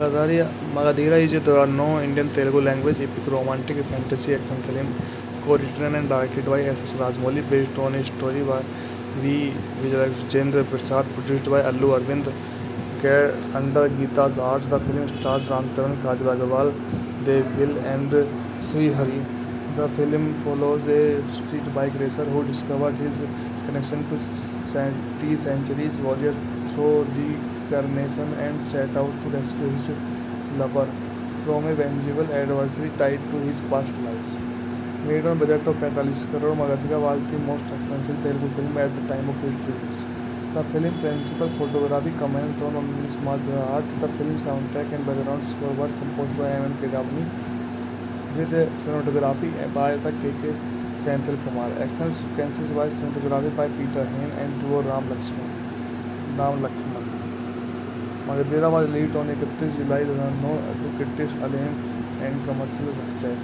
Magadira is a no Indian Telugu language epic romantic fantasy action film co-written and directed by S.S. Rajamouli based on a story by V. Vijayendra Prasad produced by Allu Arvind under Geeta's arts. The film stars Ram Charan, Kajal Agarwal, Dev Gill and Sri Hari. The film follows a street bike racer who discovered his connection to centuries warrior through reincarnation and set out to rescue his lover from a vengeful adversary tied to his past lives. Made on budget of 45 crore, Magadira was the most expensive Telugu film at the time of its release. The film principal photography comments on smart art. The film soundtrack and background score were composed by M. K. Gavani with cinematography by the K.K. Senthil Kumar. Action sequences by cinematography by Peter Hain and duo Ram Lakshman. Magadira was released on 31 July 2009 to critics acclaim and commercial success.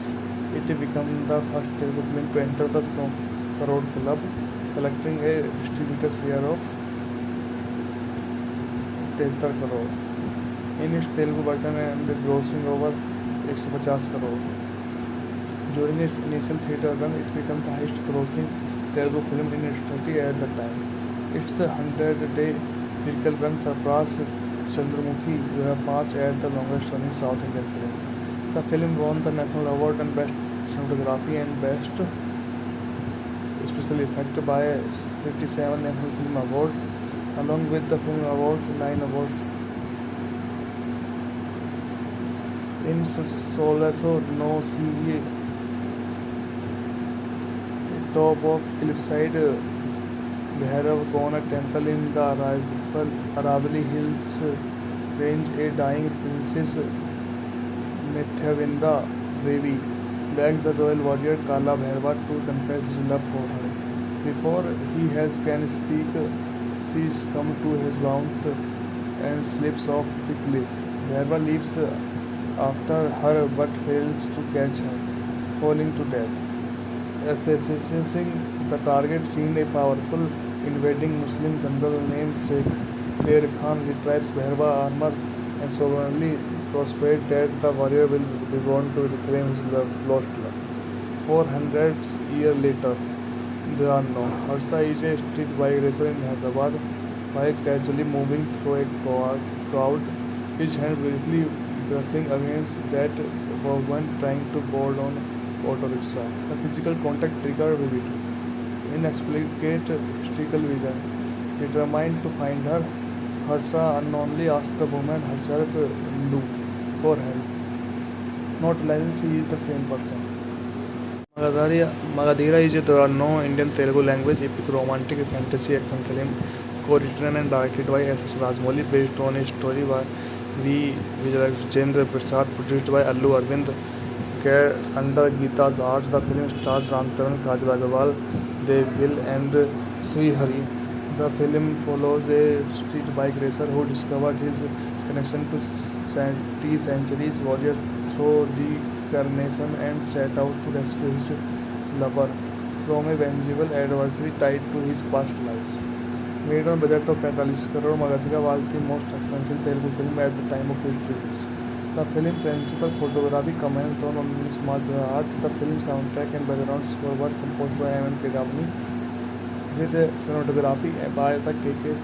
It became the first Telugu film to enter the 100 crore club, collecting a distributor's share of 73 crore. In its Telugu version and grossing over 150 crore. During its initial theatre run, it became the highest grossing Telugu film in its country at the time. Its 100-day critical run surpassed Chandramukhi 2005 as the longest running South Indian film. The film won the National Award and Best Cinematography and Best Special Effect by 57 National Film Award. Along with the film awards, 9 awards. In Solaso no see top of cliffside Bhairav Kona temple in the Aravali Hills range, a dying princess Nityavinda Devi begs the royal warrior Kala Bhairava to confess his love for her. Before he can speak, she comes to his mount and slips off the cliff. Bhairava leaps after her but fails to catch her, falling to death. Assessing the target scene, a powerful invading Muslim general named Sher Khan retrieves Bhairava armor and sovereignly prospers that the warrior will be born to reclaim his lost love. 400 years later, there are no. Harsha is a street bike racer in Hyderabad. While casually moving through a crowd, his hand briefly brushing against that woman trying to board on auto rickshaw. The physical contact triggered vivid, inexplicate mystical vision. Determined to find her, Harsha unknowingly asks the woman herself Hindu for help, not realizing she is the same person. Magadira is a no Indian Telugu language epic romantic fantasy action film co-written and directed by S.S. Rajamouli based on a story by V. Vijayendra Prasad produced by Allu Arvind under Geeta's arts. The film stars Ram Charan, Kajal Agarwal, Dev Gill and Sri Hari. The film follows a street bike racer who discovered his connection to centuries warrior through reincarnation and set out to rescue his lover from a vengeful adversary tied to his past lives. Made on budget of 45 crore, Magadira was the most expensive Telugu film at the time of its release. The film principal photography comments on smart art. The film soundtrack and background score were composed by M. K. Gavani with cinematography by the K.K.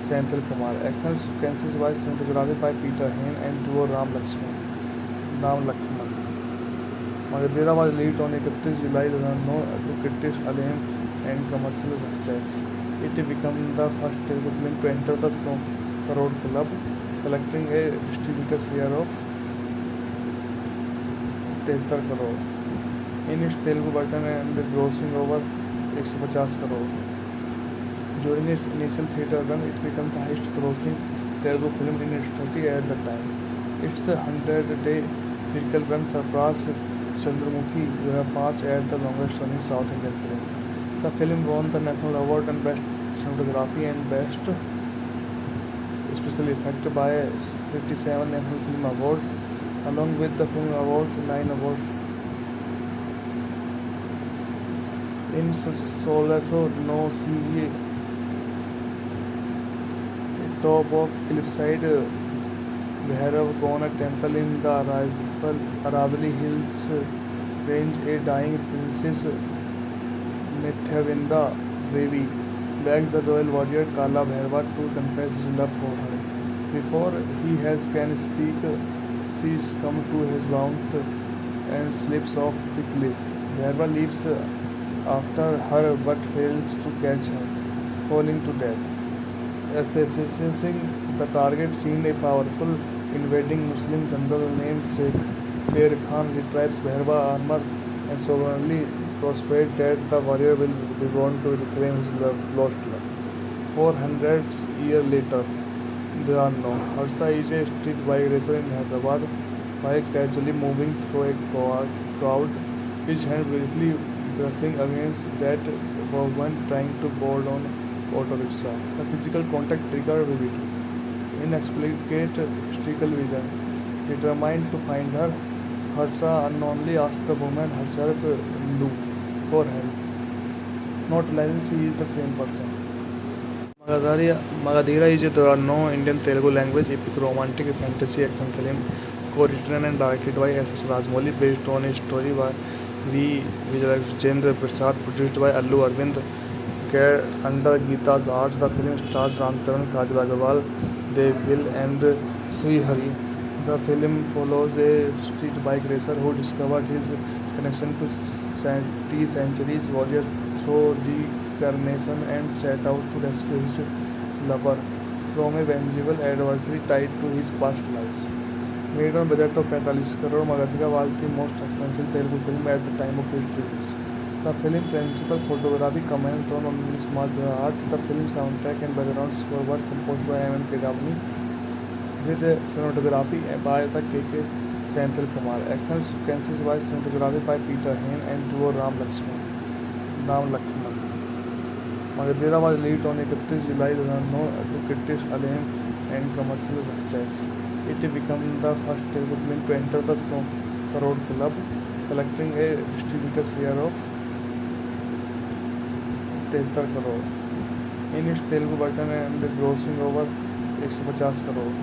Senthil Kumar. Action sequences by cinematography by Peter Hain and duo Ram Lakshman. Magadira was released on 31 July 2009 to critics acclaim and commercial success. It became the first Telugu film to enter the 100 crore club, collecting a distributor's share of 73 crore. In its Telugu version and grossing over 150 crore. During its initial theatre run, it became the highest grossing Telugu film in its country at the time. Its 100-day critical run surpassed Chandramukhi 2005 as the longest running South Indian film. The film won the National Award and Best Cinematography and Best Special Effect by 57 National Film Award. Along with the film awards, 9 awards. In Solaso no see top of cliffside Bhairav temple in the Aravali Hills range. A dying princess Nithyavinda Devi begged the royal warrior Kala Bhairava to confess his love for her. Before he has can speak, she succumbs to his warmth and slips off the cliff. Bhairava leaps after her but fails to catch her, falling to death. Assessing the target scene, a powerful invading Muslim general named Sher Khan retrieves Bhairava armor and sovereignly prospers that the warrior will be born to reclaim his lost love. 400 years later, there are no. Harsa is a street bike racer in Hyderabad, bike casually moving through a crowd, his hand briefly brushing against that woman trying to board on auto rickshaw. The physical contact triggered vividly. Inexplicate mystical vision. Determined to find her, Harsa unknowingly asks the woman herself for help, not realizing she is the same person. Magadhira is a no-Indian Telugu language epic romantic fantasy action film co-written and directed by S.S. Rajamouli, based on a story by V. Vijayendra Prasad, produced by Allu Arvind. Under Geeta's arts, the film stars Ram Charan, Kajal Agarwal, Dev Gill and Sri Hari. The film follows a street bike racer who discovered his connection to centuries warrior through reincarnation and set out to rescue his lover from a vengeful adversary tied to his past lives. Made on budget of 45 crore, Magadhira was the most expensive Telugu film at the time of its release. The film principal photography comments on smart art. The film soundtrack and background score were composed by M. Kedavani, with cinematography by the K.K. Senthil Kumar. Action sequences by cinematography by Peter Hain and duo Ram Lakshman. Magadhira was released on 31 July 2009 to critics acclaim and commercial success. It became the first Telugu film to enter the 100 crore club, collecting a distributor share of 73 crore in its Telugu version and grossing over 150 crore.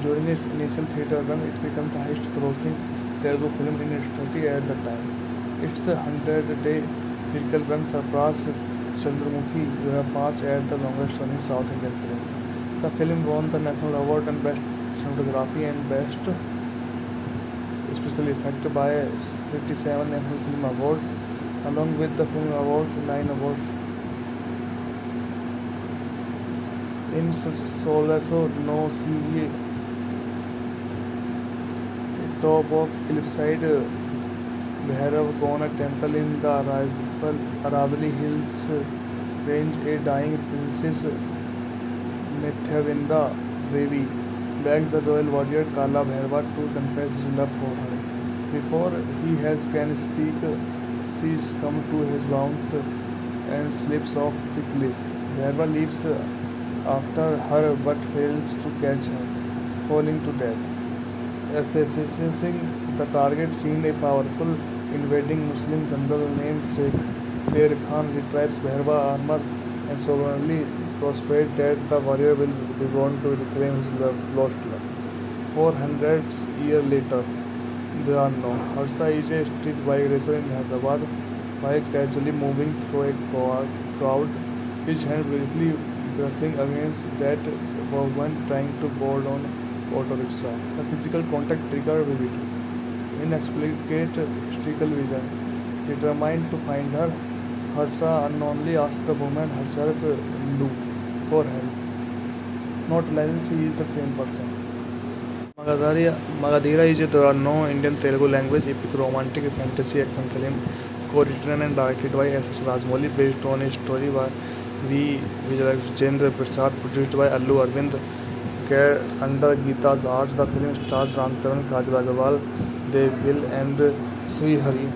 During its initial theatre run, it became the highest grossing Telugu film in its country at the time. Its 100-day theatrical run surpassed Chandramukhi 2005 as the longest running South Indian film. The film won the National Award and Best Cinematography and Best Special Effect by 57 National Film Awards, along with the Film Awards, 9 awards. In Solaso no see top of cliffside Bhairav temple in the Aravali Hills range. A dying princess Nithyavinda Devi begged the royal warrior Kala Bhairava to confess his love for her. Before he can speak, she succumbs to his warmth and slips off the cliff. Bhairava leaps after her but fails to catch her, falling to death. Assessing the target scene, a powerful invading Muslim general named Sher Khan retrieves Bhairava armor and sovereignly prospers that the warrior will be born to reclaim his lost love. 400 years later, there are no. Harsa is a street bike racer in Hyderabad, bike casually moving through a crowd, his hand briefly brushing against that woman trying to board on auto rickshaw. The physical contact triggered vividly. Inexplicate mystical vision. Determined to find her, Harsa unknowingly asks the woman herself for help, not realizing she is the same person. Magadhira is a no-Indian Telugu language epic romantic fantasy action film co-written and directed by S.S. Rajamouli, based on a story by V. Vijayendra Prasad, produced by Allu Arvind. Under Geeta's arts, the film stars Ram Charan, Kajal Agarwal, Dev Gill and Sri Hari.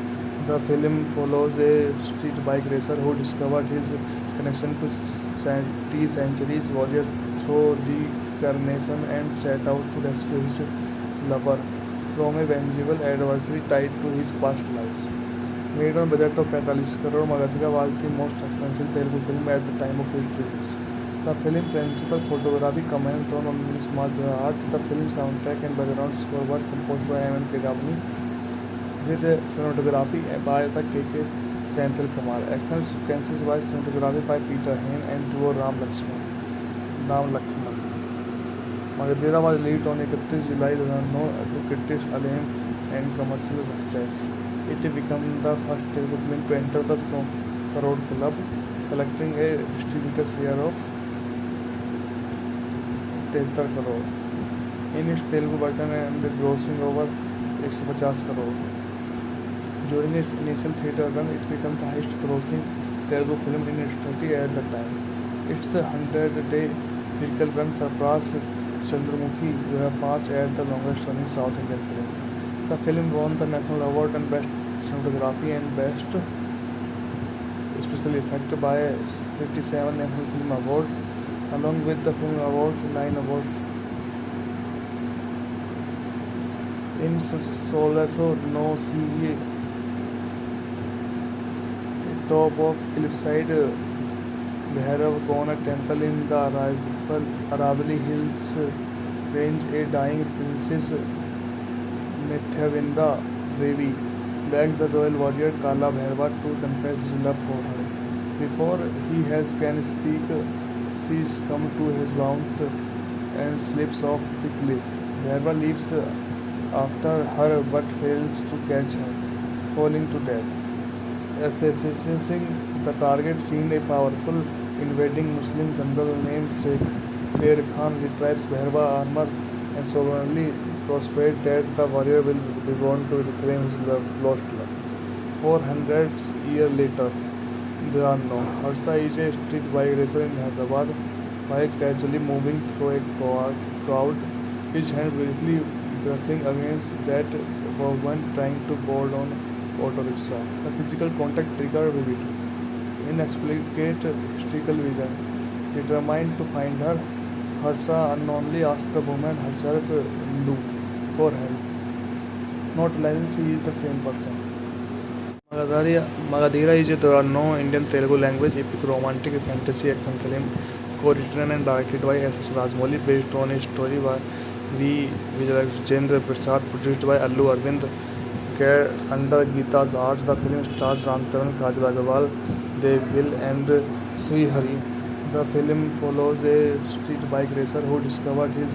The film follows a street bike racer who discovered his connection to centuries warrior through reincarnation and set out to rescue his lover from a vengeful adversary tied to his past lives. Made on budget of 45 crore, Magadhira was the most expensive Telugu film at the time of its release. The film principal photography commented on smart art. The film soundtrack and background score were composed by M. Kedavani, with cinematography by the K.K. Senthil Kumar. Action sequences by cinematography by Peter Hain and duo Ram Lakshman. Magadera was released on 31 July 2009 to critics acclaim and commercial success. It became the first Telugu film to enter the 100 crore club, collecting a distributor share of 73 crore. In its Telugu version and grossing over 150 crore. During its initial theatre run, it became the highest grossing Telugu film in its country at the time. Its 100-day critical run surpassed Chandramukhi 2005 as the longest running South Indian film. The film won the National Award and Best Cinematography and Best Special Effect by 57 National Film Awards, along with the Film Awards, 9 awards. In Solaso no see top of cliffside Bhairav Kona temple in the Aravali Hills range, a dying princess Nityavinda Devi begs the royal warrior Kala Bhairava to confess his love for her. Before he can speak, she comes to his mount and slips off the cliff. Bhairava leaps after her but fails to catch her, falling to death. Assessing the target scene, a powerful invading Muslim general named Sher Khan retrieves Bhairava armor and sovereignly prospers that the warrior will be born to reclaim his lost love. 400 years later, there are no. Harsha is a street bike racer in Hyderabad, bike casually moving through a crowd, his hand briefly brushing against that woman trying to board on auto rickshaw. The physical contact triggered vivid, inexplicate historical vision. Determined to find her, Harsha unknowingly asks the woman herself Hindu for help, not realizing she is the same person. Magadera is a no Indian Telugu language epic romantic fantasy action film co-written and directed by S.S. Rajamouli, based on a story by V. Vijayendra Prasad, produced by Allu Arvind under Geeta's arts. The film stars Ram Charan, Kajal Agarwal, Dev Gill and Sri Hari. The film follows a street bike racer who discovered his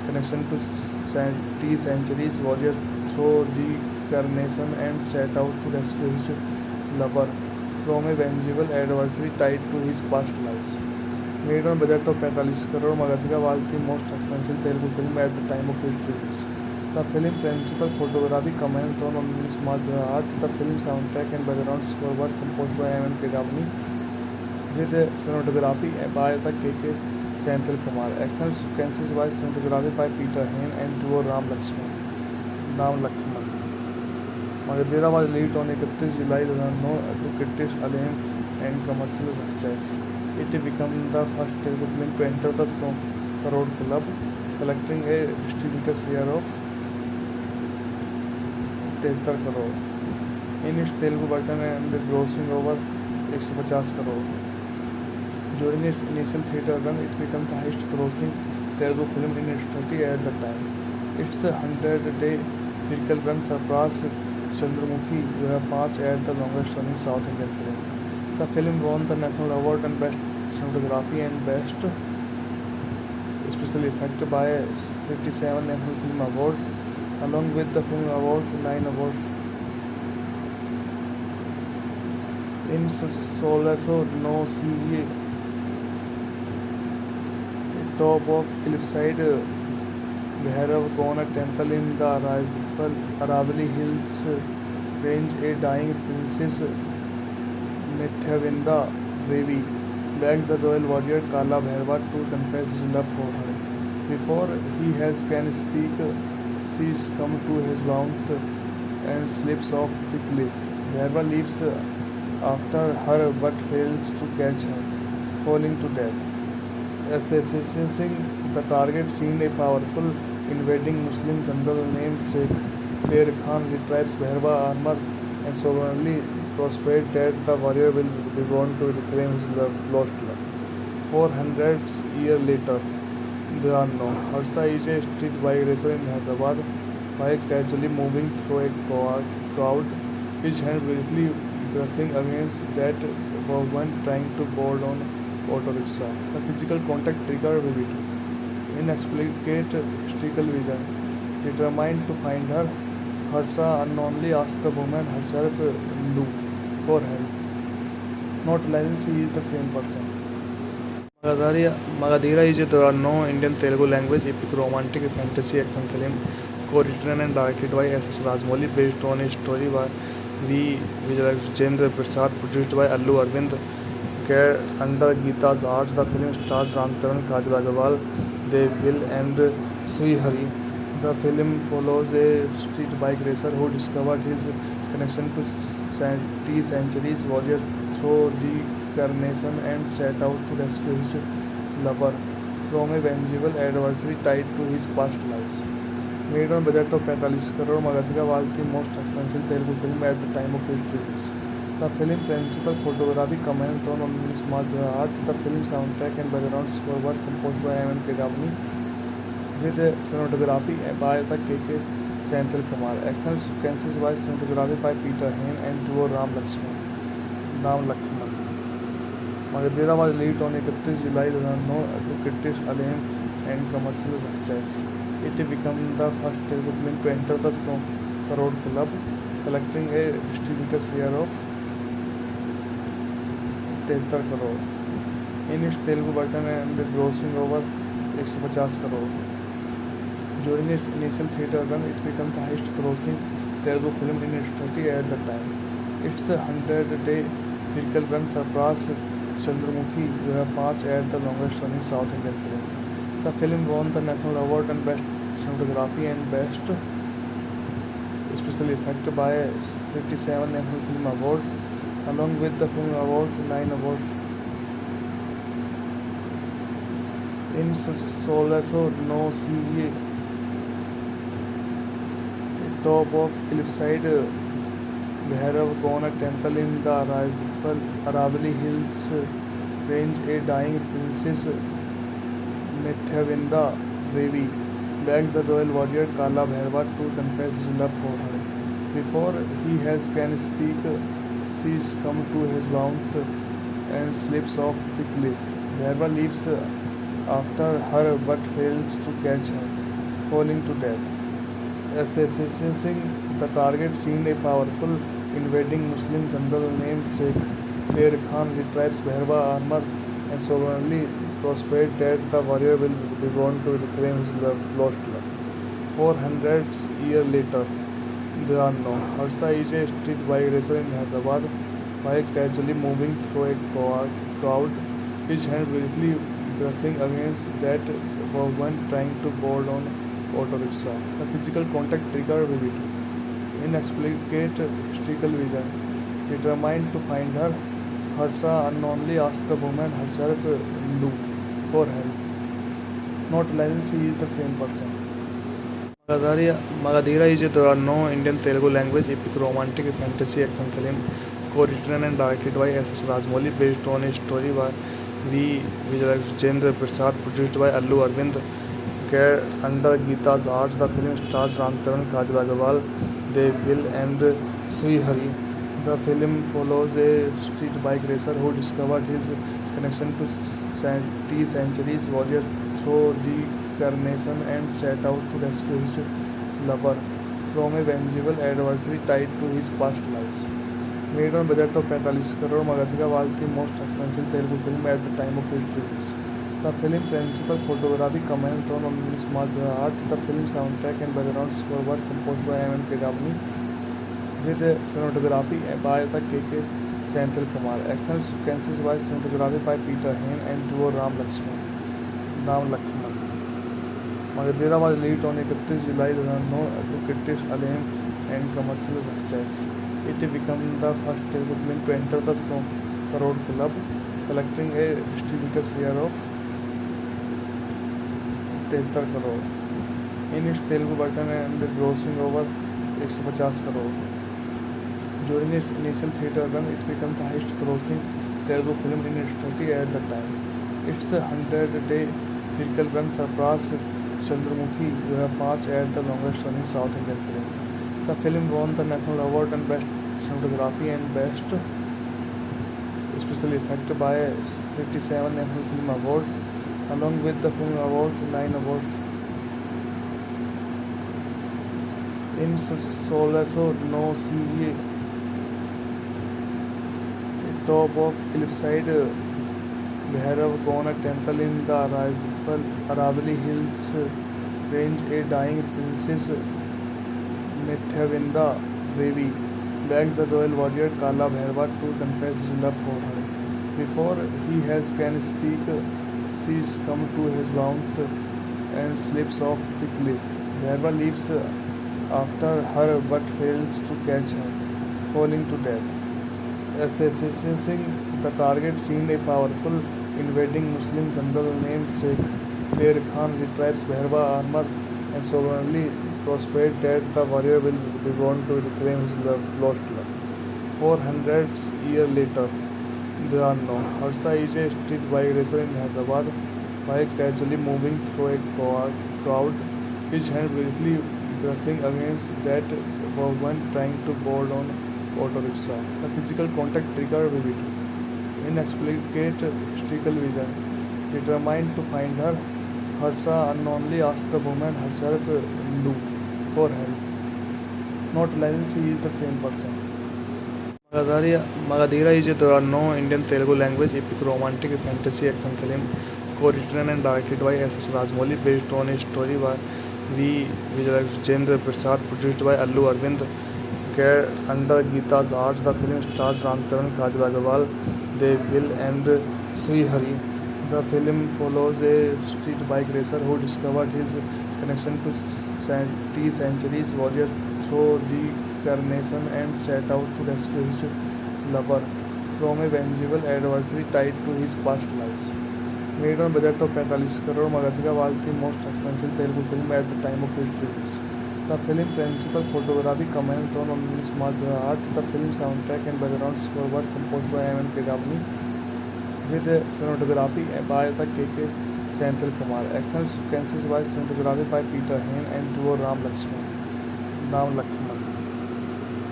connection to centuries warrior through reincarnation and set out to rescue his lover from a vengeful adversary tied to his past lives. Made on budget of 45 crore, Magadera was the most expensive Telugu film at the time of its release. The film principal photography commented on smart art. The film soundtrack and background score were composed by M. Kedavani, with cinematography by the K.K. Senthil Kumar. Action sequences by cinematography by Peter Hain and duo Ram Lakshman. Magadera was released on 31 July 2009 to critics acclaim and commercial success. It became the first Telugu film to enter the 100 crore club, collecting a distributor share of 73 crore. In its Telugu version and grossing over 150 crore. During its initial theatre run, it became the highest grossing Telugu film in its country at the time. Its 100-day critical run surpassed Chandramukhi 2005 as the longest running South Indian film. The film won the National Award and Best Cinematography and Best Special Effect by 57 National Film Awards, along with the Film Awards, 9 awards. In Solaso no see top of cliffside Bhairav Kona temple in the Aravali Hills range, a dying princess Nityavinda Devi begs the royal warrior Kala Bhairava to confess his love for her. Before he can speak, she comes to his mount and slips off the cliff. Bhairava leaps after her but fails to catch her, falling to death. Assessing the target scene, a powerful invading Muslim general named Sher Khan retrieves Bhairava armor and sovereignly prospers that the warrior will be born to reclaim his lost love. 400 years later, there are no. Harsa is a street bike racer in Hyderabad, bike casually moving through a crowd, his hand briefly brushing against that woman trying to board on auto rickshaw. The physical contact triggered vivid, inexplicate streakle vision. Determined to find her, Harsa unknowingly asked the woman herself for help, not realizing she is the same person. Magadhira is a no Indian Telugu language epic romantic fantasy action film co-written and directed by S.S. Rajamouli based on a story by V. Vijayendra Prasad produced by Allu Arvind under Geeta's arts. The film stars Ram Karan, Kajal Agarwal, Dev Gill and Sri Hari. The film follows a street bike racer who discovered his connection to centuries warrior through reincarnation and set out to rescue his lover from a vengeful adversary tied to his past lives. Made on budget of 45 crore, Magadhira was the most expensive Telugu film at the time of its release. The film principal photography commented on smart art. The film soundtrack and background score were composed by M. K. Davani with cinematography by the K.K. Senthil Kumar. Action sequences by cinematography by Peter Hain and duo Ram Lakshman. Magadhira was released on 31 July 2009 to critics acclaim and commercial success. It became the first Telugu film to enter the 100 crore club, collecting a distributor share of 73 crore in its Telugu version and grossing over 150 crore. During its initial theatre run, it became the highest grossing Telugu film in its country at the time. Its 100-day theatrical run surpassed Chandramukhi 2005 as the longest running South Indian film. The film won the National Award and Best Cinematography and Best Special Effect by 57 National Film Awards. Along with the film awards, 9 awards in Solaso no see top of cliffside Bhairav Kona temple in the Aravali Hills range. A dying princess Nityavinda Devi begs the royal warrior Kala Bhairava to confess his love for her. Before he can speak, she comes to his mount and slips off the cliff. Bhairava leaps after her but fails to catch her, falling to death. Assessing the target scene, a powerful invading Muslim general named Sher Khan retrieves Bhairava's armor and sovereignly prospers that the warrior will be born to reclaim his lost love. 400 years later, there are no. Harsa is a street bike racer in Hyderabad, bike casually moving through a crowd, his hand briefly brushing against that woman trying to board on auto rickshaw. The physical contact triggered vivid, inexplicate streakle vision. Determined to find her, Harsa unknowingly asked the woman herself for help, not realizing she is the same person. Magadhira is a no Indian Telugu language epic romantic fantasy action film co-written and directed by S.S. Rajamouli based on a story by V. Vijayendra Prasad produced by Allu Arvind under Geeta's arts. The film stars Ram Karan, Kajal Agarwal, Dev Gill and Sri Hari. The film follows a street bike racer who discovered his connection to centuries warrior through reincarnation and set out to rescue his lover from a vengeful adversary tied to his past lives. Made on budget of 45 crore, Magadhira was the most expensive Telugu film at the time of its release. The film principal photography commented on smart art. The film soundtrack and background score were composed by M. K. Davani with cinematography by the K.K. Senthil Kumar. Action sequences by cinematography by Peter Hain and duo Ram Lakshman. Magadhira was released on 31 July 2009 to critics acclaim and commercial success. It became the first Telugu film to enter the 100 crore club, collecting a distributor share of 73 crore in its Telugu version and grossing over 150 crore. During its initial theatre run, it became the highest grossing Telugu film in its country at the time. It's the 100-day lyrical run surpassed Chandramukhi, You Have Marched as the longest running South Indian film. The film won the National Award and Best Cinematography and Best Special Effect by 57 National Film Award, along with the film awards, 9 awards. In Solaso no Sea, top of cliffside, Bhairav temple in the Aravali Hills range, a dying princess Nityavinda Devi begs the royal warrior Kala Bhairava to confess his love for her. Before he can speak, she comes to his mount and slips off the cliff. Bhairava leaps after her but fails to catch her, falling to death. Assessing the target seemed a powerful invading Muslim general named Sher Khan retrieves Bhairava armor and sovereignly prospers that the warrior will be born to reclaim his lost love. 400 years later, there are no. Harsha is a street bike racer in Hyderabad, bike casually moving through a crowd, his hand briefly brushing against that woman trying to board on auto rickshaw. The physical contact triggered vivid, inexplicate mystical vision. Determined to find her, Harsha unknowingly asks the woman herself Hindu for help, not realizing she is the same person. Magadhira is a no Indian Telugu language epic romantic fantasy action film co-written and directed by S.S. Rajamouli based on a story by V. Vijayendra Prasad produced by Allu Arvind under Geeta's arts. The film stars Ramcharan, Kajal Agarwal, Dev Gill and Sri Hari. The film follows a street bike racer who discovered his connection to centuries warrior through reincarnation and set out to rescue his lover from a vengeful adversary tied to his past lives. Made on budget of 45 crore, Magadhira was the most expensive Telugu film at the time of its release. The film principal photography commented on smart art. The film soundtrack and background score were composed by M. Kedavani, with cinematography by the K.K. Senthil Kumar. Action sequences by cinematography by Peter Hain and duo Ram Lakshman.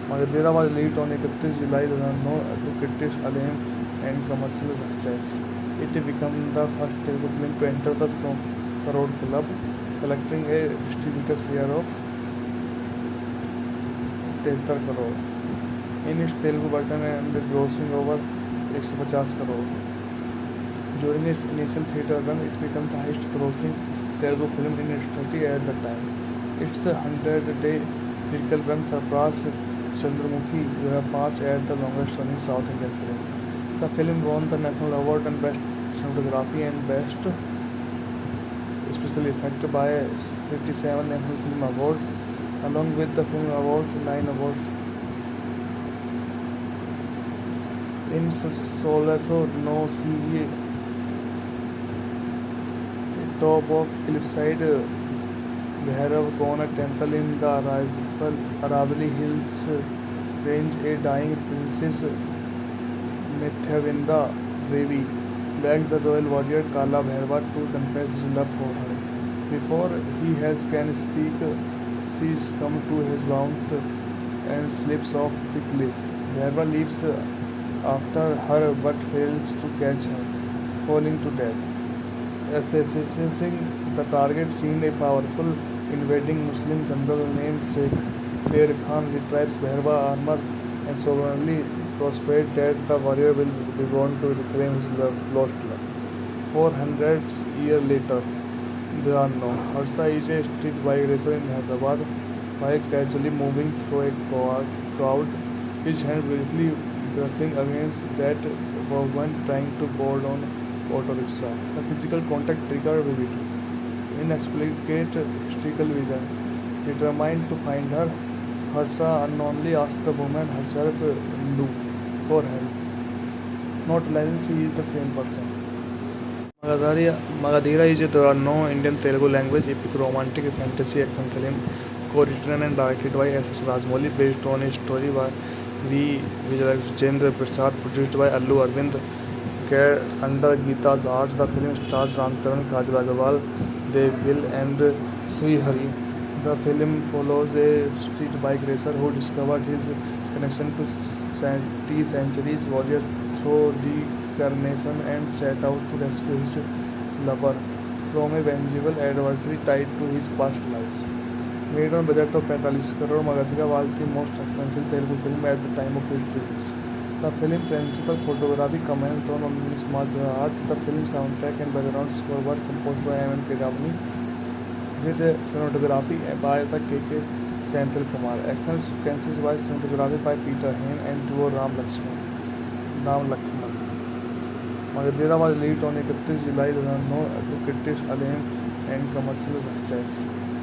Magadhira was released on 31 July 2009 to critics acclaim and commercial success. It became the first Telugu film to enter the 100 crore club, collecting a distributor share of 73 crore in its Telugu version and grossing over 150 crore. During its initial theatre run, it became the highest grossing Telugu film in its country at the time. It's the 100-day lyrical run surpassed Chandramukhi, You Have Marched as the longest running South Indian film. The film won the National Award and Best Cinematography and Best Special Effect by 57 National Film Award, along with the film awards, 9 awards. In Solaso no Sea, top of cliffside, Bhairav temple in the Aravali Hills range, a dying princess Nityavinda Devi begs the royal warrior Kala Bhairava to confess his love for her. Before he can speak, she comes to his mount and slips off the cliff. Bhairava leaps after her but fails to catch her, falling to death. Assessing the target seemed a powerful invading Muslim general named Sher Khan retrieves Bhairava armor and sovereignly prospers that the warrior will be born to reclaim his lost love. 400 years later, there are no. Harsha is a street bike racer in Hyderabad, bike casually moving through a crowd, his hand briefly brushing against that woman trying to board on auto rickshaw. The physical contact triggered vivid, inexplicate mystical vision. Determined to find her, Harsha unknowingly asks the woman herself Hindu for help, not realizing she is the same person. Magadhira is a no Indian Telugu language epic romantic fantasy action film co-written and directed by S.S. Rajamouli based on a story by V. Vijayendra Prasad produced by Allu Arvind care under Gita's arch. The film stars Ram Charan, Kajal Agarwal, Dev Gill, and Sri Hari. The film follows a street bike racer who discovered his connection to centuries warrior through reincarnation and set out to rescue his lover from a vengeful adversary tied to his past lives. Made on budget of 45 crore, Magadha was the most expensive Telugu film at the time of its release. The film principal photography commenced on March 2008. The film soundtrack and background score were composed by M. K. Davani, with cinematography by the K.K. Senthil Kumar. Action sequences by cinematography by Peter Hain and duo Ram Lakshman. Magadha was released on 31 July 2009 to critics acclaim and commercial success.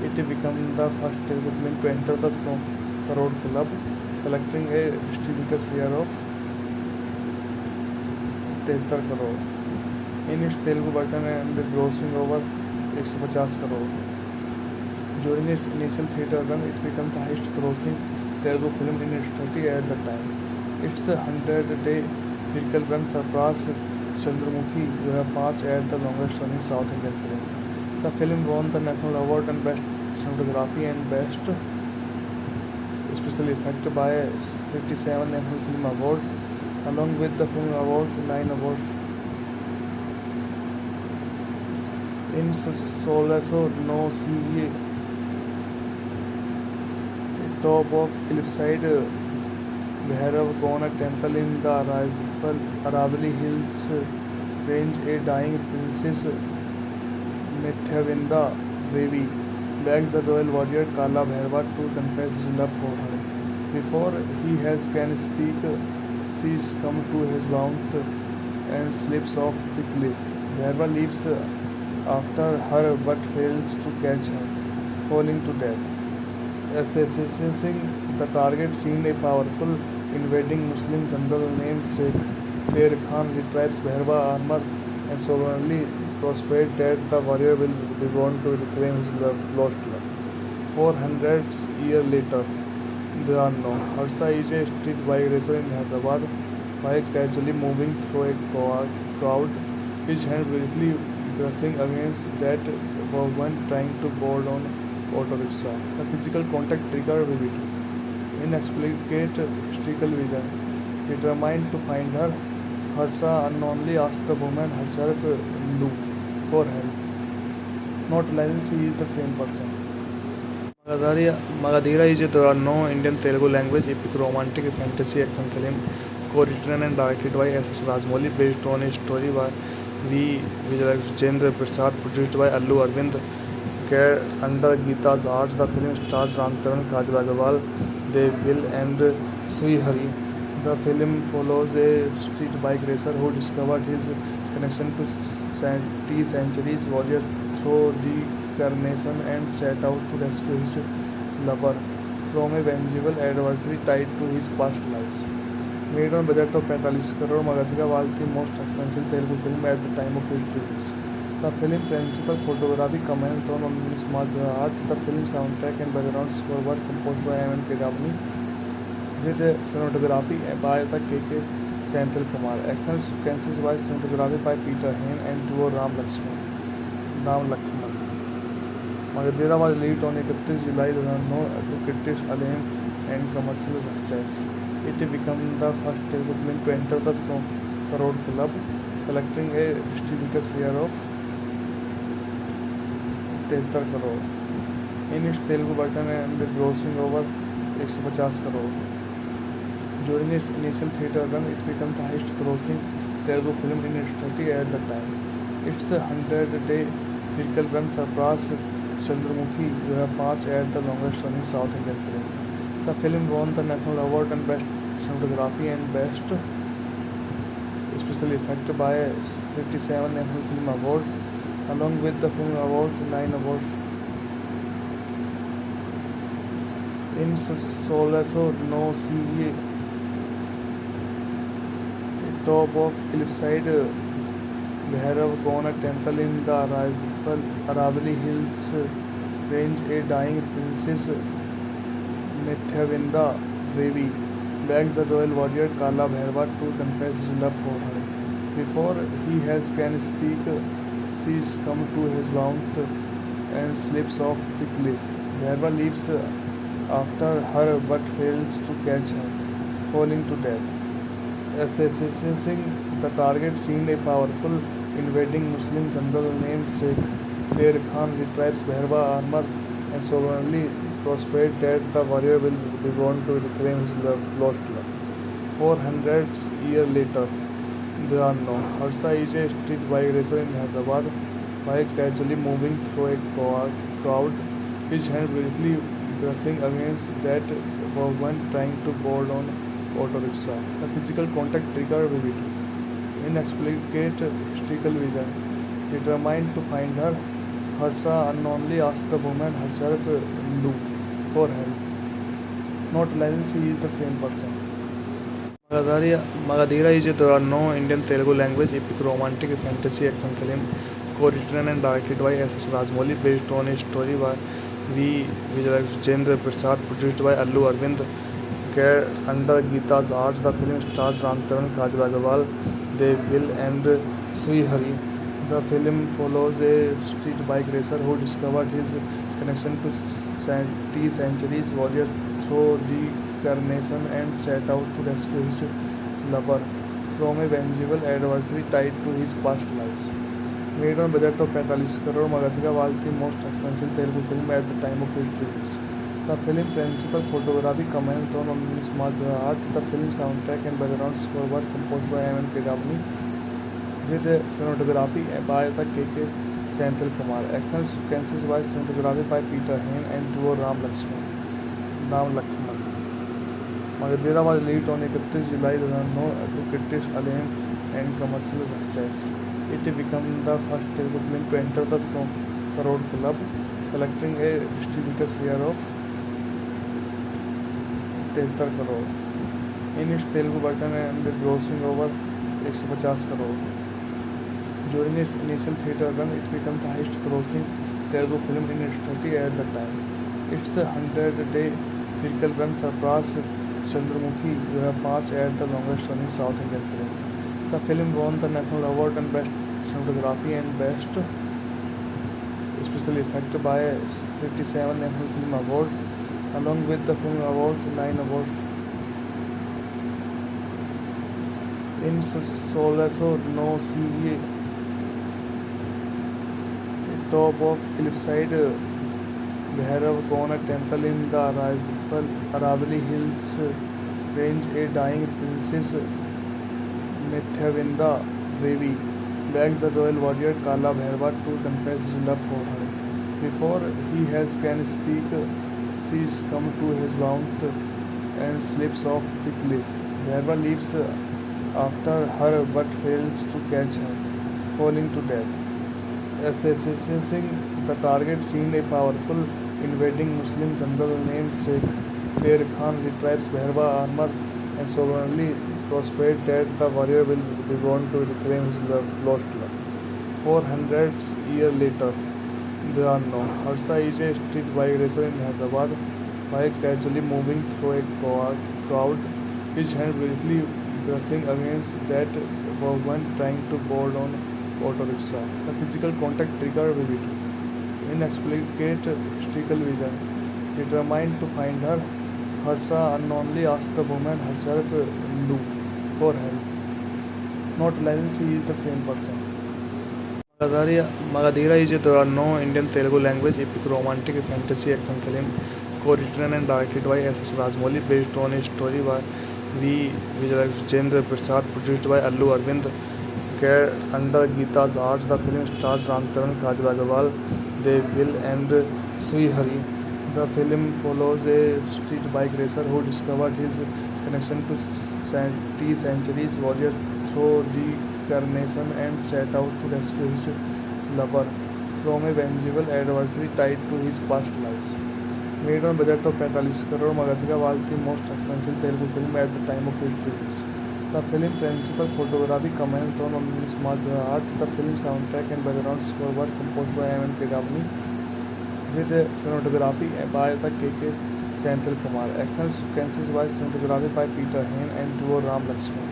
It became the first Telugu film to enter the 100 crore club, collecting a distributor share of 73 crore in its Telugu version and grossing over 150 crore. During its initial theatre run, it became the highest grossing Telugu film in its country at the time. Its 100-day critical run surpassed Chandramukhi 2005 as the longest running South Indian film. The film won the National Award and Best Cinematography and Best Special Effect by 57 National Film Award, along with the Film Awards, 9 awards. In Solaso No Sea, top of cliffside, Bhairav Gona temple in the Aravali Hills range, a dying princess Nityavinda Devi begs the royal warrior Kala Bhairava to confess his love for her. Before he can speak, she comes to his mount and slips off the cliff. Bhairava leaps after her but fails to catch her, falling to death. Assessing the target scene, a powerful invading Muslim general named Sher Khan retrieves Bhairava's armor and solemnly prospers that the warrior will return to reclaim his lost love. 400 years later, there are no. Harsha is a street bike racer in Hyderabad, bike casually moving through a crowd, his hand briefly brushing against that woman trying to board on auto rickshaw. The physical contact triggered vividly. Inexplicate mystical vision. Determined to find her, Harsha unknowingly asks the woman herself for help, not realizing she is the same person. Magadha is a Indian Telugu language epic romantic fantasy action film co-written and directed by S.S. Rajamouli, based on a story by V. Vijayendra Prasad, produced by Allu Arvind. Care under Gita's arch. The film stars Ram Charan, Kajal Agarwal, Dev Gill, and Sri Hari. The film follows a street bike racer who discovered his connection to centuries warrior through reincarnation and set out to rescue his lover from a vengeful adversary tied to his past lives. Made on budget of 45 crore, Magadha was the most expensive Telugu film at the time of its release. The film principal photography commenced on March 2008. The film soundtrack and background score were composed by M. K. Davani, with cinematography by the K.K. Senthil Kumar. Action sequences by cinematography by Peter Hain and duo Ram Lakshman. Magadha was released on 31 July 2009 to critics acclaim and commercial success. It became the first Telugu film to enter the 100 crore club, collecting a distributor share of 73 crore in its Telugu version and grossing over 150 crore. During its initial theatre run, it became the highest grossing Telugu film in its country at the time. Its 100-day critical run surpassed Chandramukhi 2005 as the longest running South Indian film. The film won the National Award and Best Cinematography and Best Special Effect by 57 National Film Award, along with the Film Awards, 9 awards. In Solaso No Sea, top of cliffside, Bhairav Gona temple in the Aravali Hills range, a dying princess Nityavinda Devi begs the royal warrior Kala Bhairava to confess his love for her. Before he has can speak, she's come to his mouth and slips off the cliff. Bherba leaps after her but fails to catch her, falling to death. Assessing the target seemed a powerful invading Muslim general named Sher Khan retrieves Bherba armor and solemnly prospers that the warrior will be born to reclaim his lost love. 400 years later, there are no. Harsa is a street bike racer in Hyderabad, while casually moving through a crowd, his hand briefly brushing against that woman trying to board on auto rickshaw. The physical contact triggered vividly. Inexplicate mystical vision. Determined to find her, Harsa unknowingly asks the woman herself for help, not realizing she is the same person. Magadhira is a Toronto, Indian Telugu language epic romantic fantasy action film co-written and directed by S.S. Rajamouli based on a story by V. Vijayendra Prasad produced by Allu Arvind under Geeta's arts. The film stars Ram Charan, Kajal Agarwal, Dev Gill and Sri Hari. The film follows a street bike racer who discovered his connection to centuries warrior through reincarnation and set out to rescue his lover from a vengeful adversary tied to his past lives. Made on budget of 45 crore, Magadhira was the most expensive Telugu film at the time of its release. The film principal photography commented on smart art. The film soundtrack and background score were composed by M. Kedavani, with cinematography by the K.K. Senthil Kumar. Action sequences by cinematography by Peter Hain and duo Ram Lakshman. Magadhira was released on 31 July 2009 to critics acclaim and commercial success. It became the first Telugu film to enter the 100 crore club, collecting a distributor's share of 73 crore in its Telugu version and grossing over 150 crore. During its initial theatre run, it became the highest grossing Telugu film in its country at the time. Its 100-day critical run surpassed Chandramukhi 2005 as the longest running South Indian film. The film won the National Award and Best Cinematography and Best Special Effect by 57 National Film Awards, along with the Film Awards, 9 awards. In Solaso no CV, top of cliffside Bhairav Kona temple in the Aravali Hills range, a dying princess Nityavinda Devi begs the royal warrior Kala Bhairava to confess his love for her. Before he can speak, she is come to his mouth and slips off the cliff. Bhairava leaps after her but fails to catch her, falling to death. Assessing the target seemed a powerful invading Muslim general named Sher Khan retrieves Bhairava armor and solemnly prospers that the warrior will be born to reclaim his lost love. 400 years later, there are no. Harsa is a street bike racer in Hyderabad, while casually moving through a crowd, his hand briefly brushing against that woman trying to board on auto rickshaw. The physical contact triggered vividly. Inexplicate mystical vision. Determined to find her, Harsa unknowingly asks the woman herself for help, not realizing she is the same person. Magadhira is a Toronto, Indian Telugu language epic romantic fantasy action film co-written and directed by S.S. Rajamouli based on a story by V. Vijayendra Prasad produced by Allu Arvind under Geeta's arts. The film stars Ram Charan, Kajal Agarwal, Dev Gill and Sri Hari. The film follows a street bike racer who discovered his connection to centuries warrior through reincarnation and set out to rescue his lover from a vengeful adversary tied to his past lives. Made on budget of 45 crore, Magadhira was the most expensive Telugu film at the time of its release. The film principal photography commented on smart art. The film soundtrack and background score were composed by M. Kedavani, with cinematography by the K.K. Senthil Kumar. Action sequences by cinematography by Peter Hain and duo Ram Lakshman.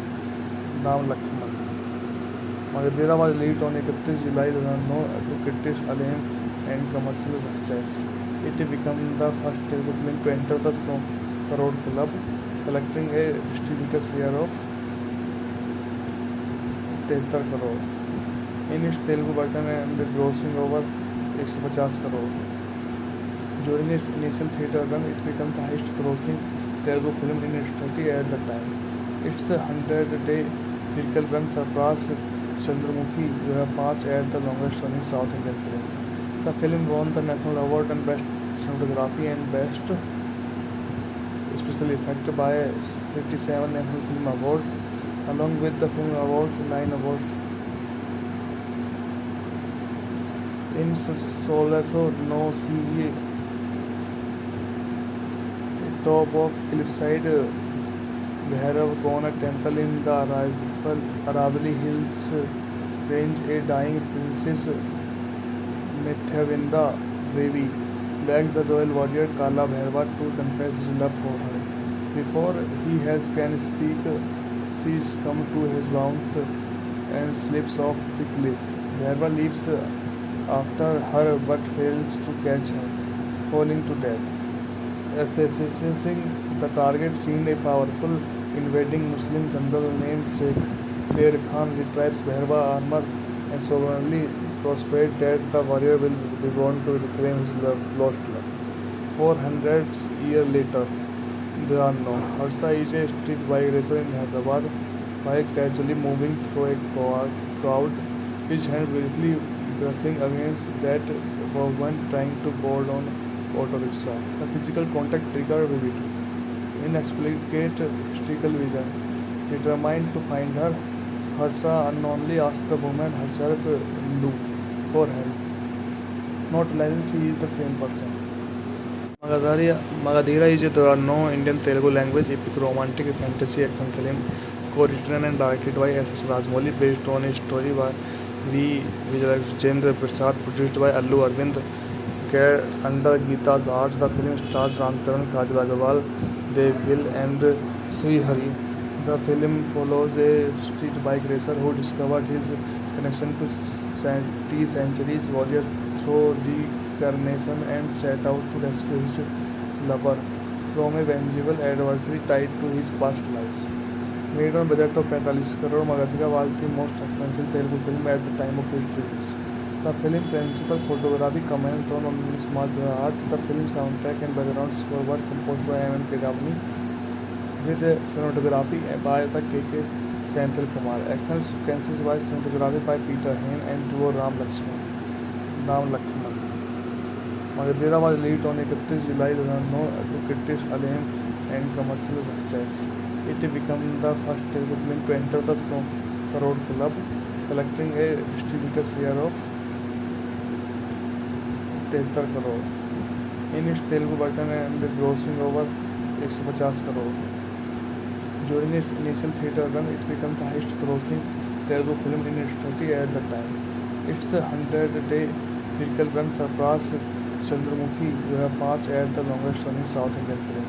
Magadera was leased on 31 July 2009 to British Airways and Commercial Success. It became the first Telugu film to enter the 100 crore club, collecting a distributor share of 73 crore in its Telugu version and grossing over 150 crore. During its initial theatre run, it became the highest grossing Telugu film in its country at the time. Its 100-day critical run surpassed Chandramukhi 2005 as the longest running South Indian film. The film won the National Award and Best Cinematography and Best Special Effect by 57 National Film Award, along with the Film Awards, 9 awards. In Solaso no see top of cliffside Bhairav Kona temple in the Aravali Hills range, a dying princess Mithyavinda Devi begs the royal warrior Kala Bhairava to confess his love for her. Before he can speak, she comes to his mouth and slips off the cliff. Bhairava leaps after her but fails to catch her, falling to death. Assessing the target seemed a powerful invading Muslim general named Sher Khan retrieves Bhairava armor and sovereignly prospers that the warrior will be born to reclaim his lost love. 400 years later, there are no. Harsha is a street bike racer in Hyderabad, bike casually moving through a crowd, his hand briefly brushing against that woman trying to board on auto rickshaw. The physical contact triggered vividly. Inexplicate mystical vision. Determined to find her, Harsha unknowingly asks the woman herself for help, not realizing she is the same person. Magadera is a no Indian Telugu language epic romantic fantasy action film co-written and directed by S.S. Rajamouli, based on a story by V. Vijayendra Prasad, produced by Allu Arvind. Under Geeta's arts, the film stars Ramcharan, Kajal Agarwal, Dev Gill and Sri Hari. The film follows a street bike racer who discovered his connection to centuries warrior through reincarnation and set out to rescue his lover from a vengeful adversary tied to his past lives. Made on budget of 45 crore, Magadera was the most expensive Telugu film at the time of its release. The film principal photography commenced on March art. The film soundtrack and background score were composed by M. Kedavani, with cinematography by the K.K. Senthil Kumar. Action sequences by cinematography by Peter Hain and duo Ram Lakshman. Magadera was leased on 31 July 2009 to British Airways and Commercial Success. It became the first Telugu film to enter the 100 crore club, collecting a distributor share of 73 crore in its Telugu version and grossing over 150 crore. During its initial theatre run, it became the highest grossing Telugu film in its country at the time. Its 100-day critical run surpassed Chandramukhi 2005 as the longest running South Indian film.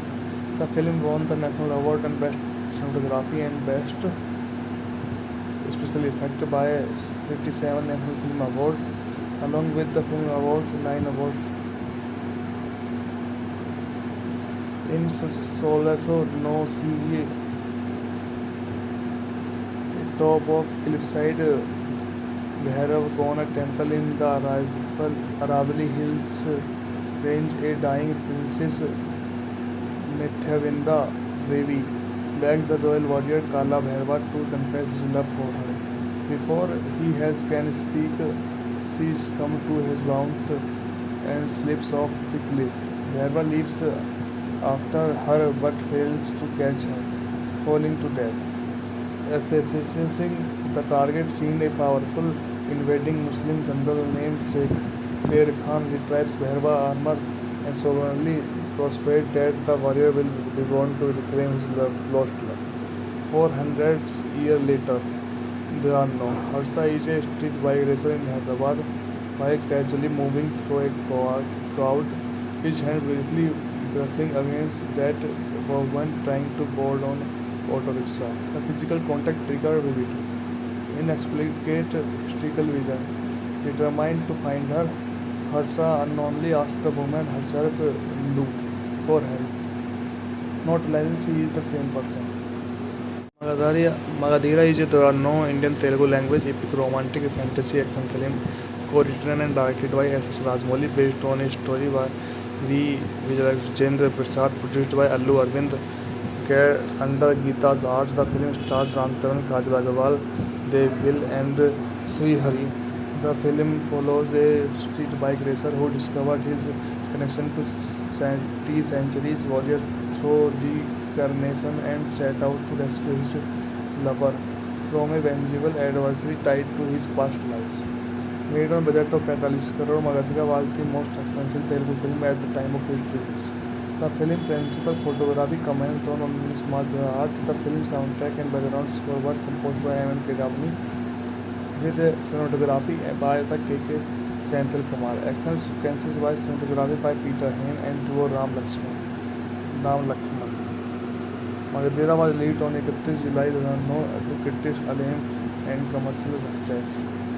The film won the National Award and Best Cinematography and Best Special Effect by 57 National Film Award, along with the Film Awards, 9 awards. In Solaso no see top of cliffside Bhairav Kona temple in the Aravali Hills range, a dying princess Mithyavinda Devi begs the royal warrior Kala Bhairava to confess his love for her. Before he can speak, she comes to his mouth and slips off the cliff. Bhairava leaps after her but fails to catch her, falling to death. Assessing the target seemed a powerful invading Muslim general named Sher Khan retrieves Bhairava armor and sovereignly prospers that the warrior will be born to reclaim his lost love. 400 years later, there are no. Harsha is a street bike racer in Hyderabad, bike casually moving through a crowd, his hand briefly brushing against that woman trying to board on auto rickshaw. The physical contact triggered vividly. inexplicate historical vision. Determined to find her, Harsha unknowingly asks the woman herself, Hindu, for help, not realizing she is the same person. Magadhira is a no-Indian Telugu language epic romantic fantasy action film co-written and directed by S.S. Rajamouli based on a story by V. Vijayendra Prasad produced by Allu Arvind under Geeta's Arts. The film stars Ram Charan, Kajal Agarwal, Dev Gill and Sri Hari. The film follows a street bike racer who discovered his connection to centuries warrior through reincarnation and set out to rescue his lover from a vengeful adversary tied to his past lives. Made on budget of 45 crore, Magadhira was the most expensive Telugu film at the time of its release. The film principal photography comments on smart art. The film soundtrack and background score were composed by M. Kedavani with cinematography by the K.K. Senthil Kumar. Action sequences by cinematography by Peter Hain and duo Ram Lakshman. Magadhira was released on 31 July 2009 to critics acclaim and commercial success.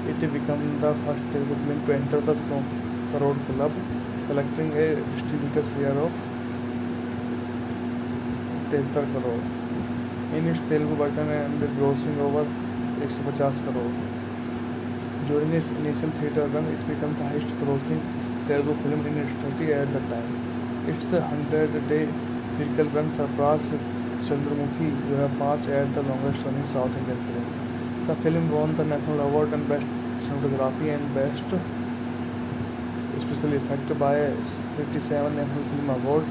It became the first Telugu film to enter the 100 crore club, collecting a distributor share of 73 crore. In its Telugu version and grossing over 150 crore. During its initial theatre run, it became the highest grossing Telugu film in its country at the time. Its 100-day critical run surpassed Chandramukhi 2005 as the longest running South Indian film. The film won the National Award and Best Cinematography and Best Special Effect by 57 National Film Award,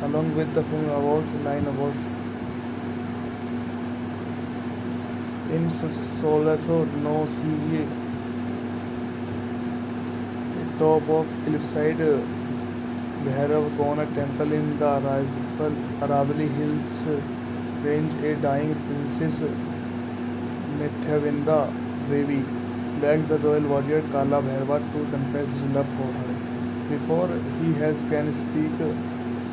along with the Film Awards, 9 awards. In Solaso no see top of cliffside Bhairav Kona temple in the Aravali Hills range, a dying princess Nityavinda Devi begs the royal warrior Kala Bhairava to confess his love for her. Before he can speak,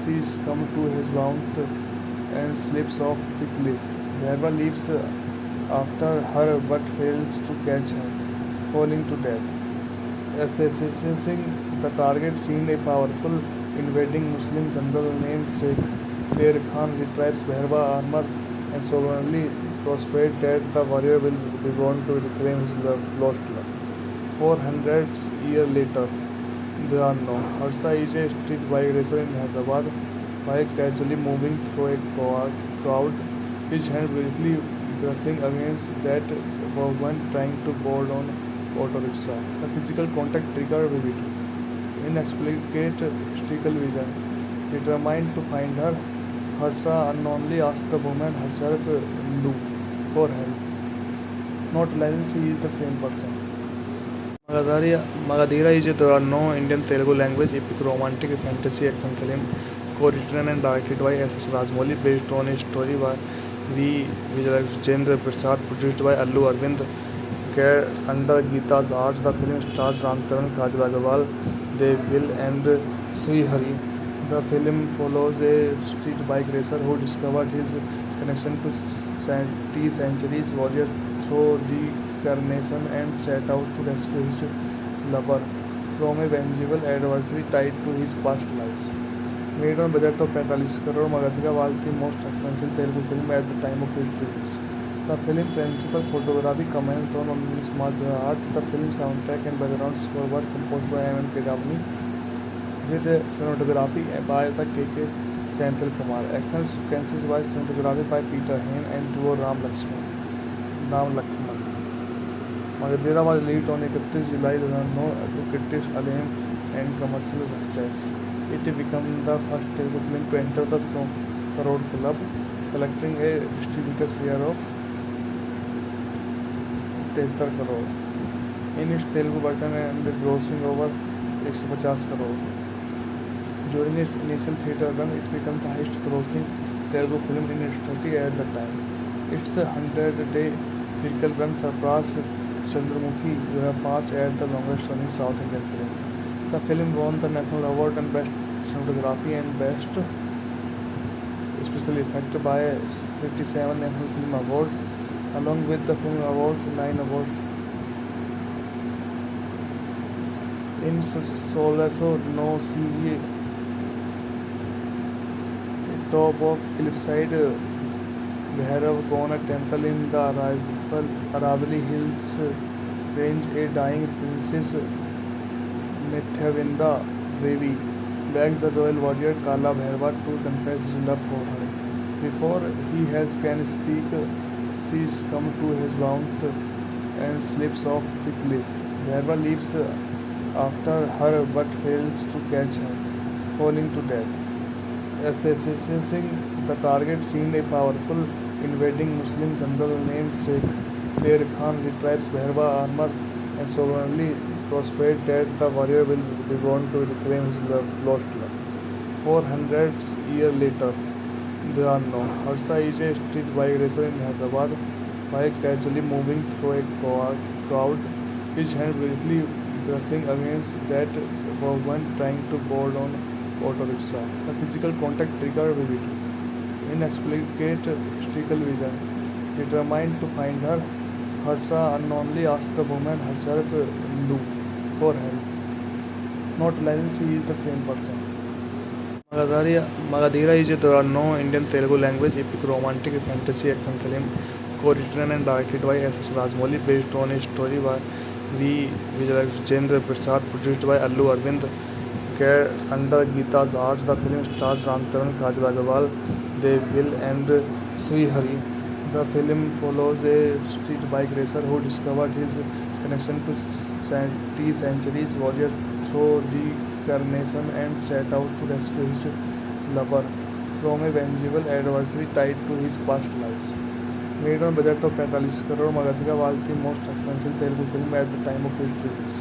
she comes to his mount and slips off the cliff. Bhairava leaps after her but fails to catch her, falling to death. Assessing the target seemed a powerful invading Muslim general named Sher Khan retrieves Bhairava armor and solemnly prospers that the warrior will be born to reclaim his lost love. 400 years later, there are no. Harsha is a street bike racer in Hyderabad while casually moving through a crowd, his hand briefly brushing against that woman trying to board on auto rickshaw. The physical contact triggered vividly. Inexplicate historical vision. Determined to find her, Harsha unknowingly asks the woman herself, Hindu, for help, not realizing she is the same person. Magadhira is a no-Indian Telugu language epic romantic fantasy action film co-written and directed by S.S. Rajamouli based on a story by V. Vijayendra Prasad produced by Allu Arvind under Geeta's Arts. The film stars Ram Charan, Kajal Agarwal, Dev Gill and Sri Hari. The film follows a street bike racer who discovered his connection to centuries warrior through reincarnation and set out to rescue his lover from a vengeful adversary tied to his past lives. Made on budget of 45 crore, Magadhira was the most expensive Telugu film at the time of its release. The film principal photography comments on smart art. The film soundtrack and background score were composed by M. Kedavani with cinematography by the K.K. Senthil Kumar. Action sequences by cinematography by Peter Hain and duo Ram Lakshman. Magadhira was released on 31 July 2009 to critics acclaim and commercial success. It became the first Telugu film to enter the 100 crore club, collecting a distributor share of 73 crore. In its Telugu version and grossing over 150 crore. During its initial theatre run, it became the highest grossing Telugu film in its country at the time. Its 100-day critical run surpassed Chandramukhi 2005 as the longest running South Indian film. The film won the National Award and Best Cinematography and Best Special Effect by 57 National Film Award, along with the film awards, 9 awards. In Solaso no see top of cliffside Bhairav temple in the Aravali Hills range, a dying princess Mithyavinda Devi begs the royal warrior Kala Bhairava to confess his love for her. Before he has can speak, she comes to his mount and slips off the cliff. Bhairava leaps after her but fails to catch her, falling to death. Assessing the target scene, a powerful invading Muslim general named Sher Khan retrieves Bhairava armor and solemnly prospers that the warrior will return to reclaim his lost love. 400 years later, there are no. Harsha is a street bike racer in Hyderabad, bike casually moving through a crowd, his hand briefly brushing against that woman trying to board on auto rickshaw. The physical contact triggered vivid, inexplicate mystical vision. Determined to find her, Harsha unknowingly asks the woman herself for help, not realizing she is the same person. Magadhira is a no Indian Telugu language epic romantic fantasy action film co-written and directed by S.S. Rajamouli based on a story by V. Vijayendra Prasad produced by Allu Arvind under Geeta's arts. The film stars Ram Charan, Kajal Agarwal, Dev Gill and Sri Hari. The film follows a street bike racer who discovered his connection to centuries warrior through reincarnation and set out to rescue his lover from a vengeful adversary tied to his past lives. Made on budget of 45 crore, Magadhira was the most expensive Telugu film at the time of its release.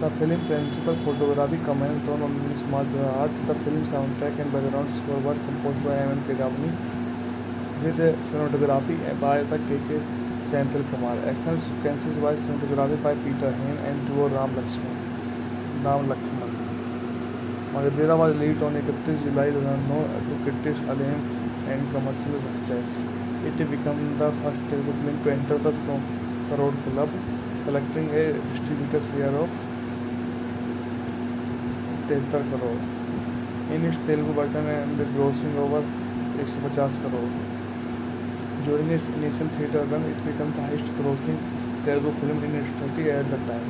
The film principal photography comment on smart art. The film soundtrack and background score were composed by M. Kedavani with cinematography by the K.K. Senthil Kumar. Action sequences by cinematography by Peter Hain and duo Ram Lakshman. Magadhira was released on 31 July 2009 to critics acclaim and commercial success. It became the first Telugu film to enter the 100 crore club, collecting a distributor share of 73 crore in its Telugu version and grossing over 150 crore. During its initial theatre run, it became the highest grossing Telugu film in its country at the time.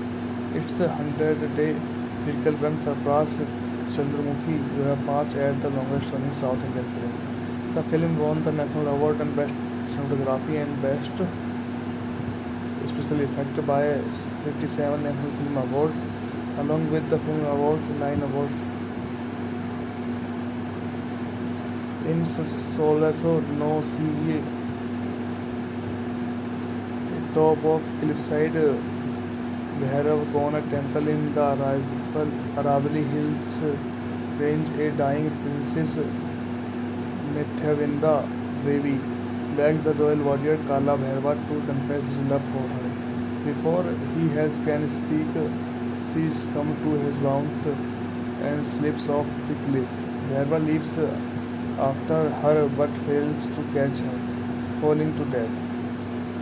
Its 100-day critical run surpassed Chandramukhi 2005 as the longest running South Indian film. The film won the National Award and Best Cinematography and Best Special Effect by 57 National Film Award, along with the film awards, 9 awards. In Solaso no see top of cliffside Bhairav temple in the Aravali Hills range, a dying princess Mithyavinda Devi begs the royal warrior Kala Bhairava to confess his love for her. Before he can speak, she comes to his mount and slips off the cliff. Bhairava leaps after her but fails to catch her, falling to death.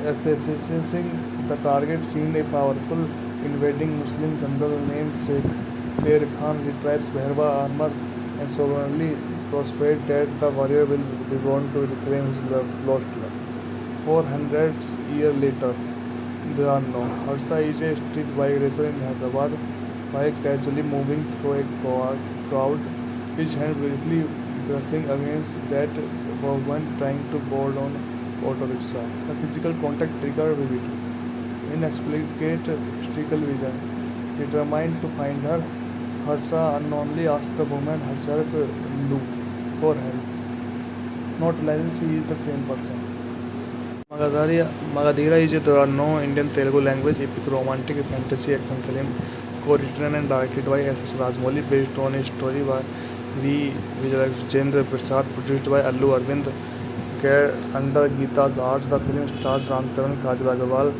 Assessing the target scene, a powerful invading Muslim general named Sher Khan retrieves Bhairava armor and solemnly prospers that the warrior will return to reclaim his lost love. 400 years later, there are no. Harsha is a street bike racer in Hyderabad, bike casually moving through a crowd, his hand briefly brushing against that woman trying to board on auto rickshaw. The physical contact triggered vivid, inexplicate mystical vision. Determined to find her, Harsha unknowingly asks the woman herself for help, not realizing she is the same person. Magadhira is a no Indian Telugu language epic romantic fantasy action film co-written and directed by S.S. Rajamouli based on a story by V. Vijayendra Prasad produced by Allu Arvind under Geeta's arts. The film stars Ram Charan, Kajal Agarwal,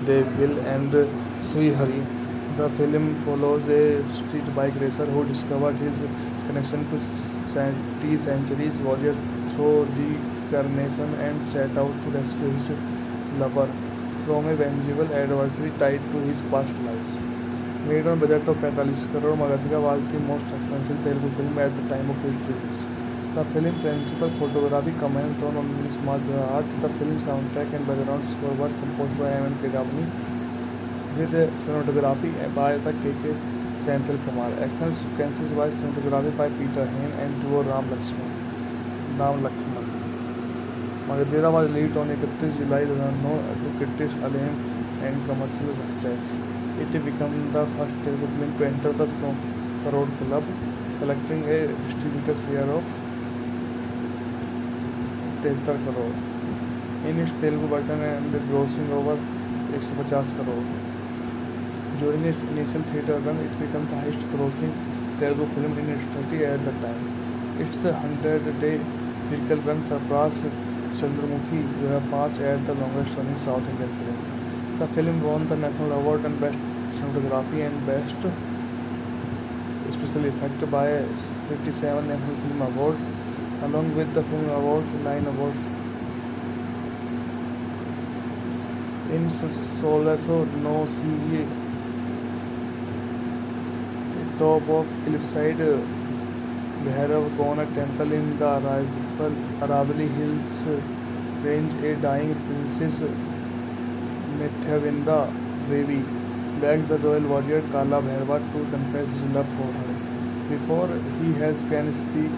Dev Gill and Sri Hari. The film follows a street bike racer who discovered his connection to centuries warrior through reincarnation and set out to rescue his lover from a vengeful adversary tied to his past lies. Made on budget of 45 crore, Magadhira was the most expensive Telugu film at the time of its release. The film principal photography commented on smart art. The film soundtrack and background score were composed by M. Kedavani with cinematography by the K.K. Senthil Kumar. Action sequences by cinematography by Peter Hain and duo Ram Lakshman. Magadhira was released on 31 July 2009 to critics acclaim and commercial success. It became the first Telugu film to enter the 100 crore club, collecting a distributor share of 73 crore in its Telugu version and grossing over 150 crore. During its initial theatre run, it became the highest grossing Telugu film in its country at the time. Its 100-day critical run surpassed Chandramukhi 2005 as the longest running South Indian film. The film won the National Award and Best Cinematography and Best Special Effect by 57 National Film Awards, along with the Film Awards, 9 awards. In Solaso no see top of cliffside Bhairav Kona temple in the Aravali Hills range, a dying princess Nityavinda Devi begs the royal warrior Kala Bhairava to confess his love for her. Before he can speak,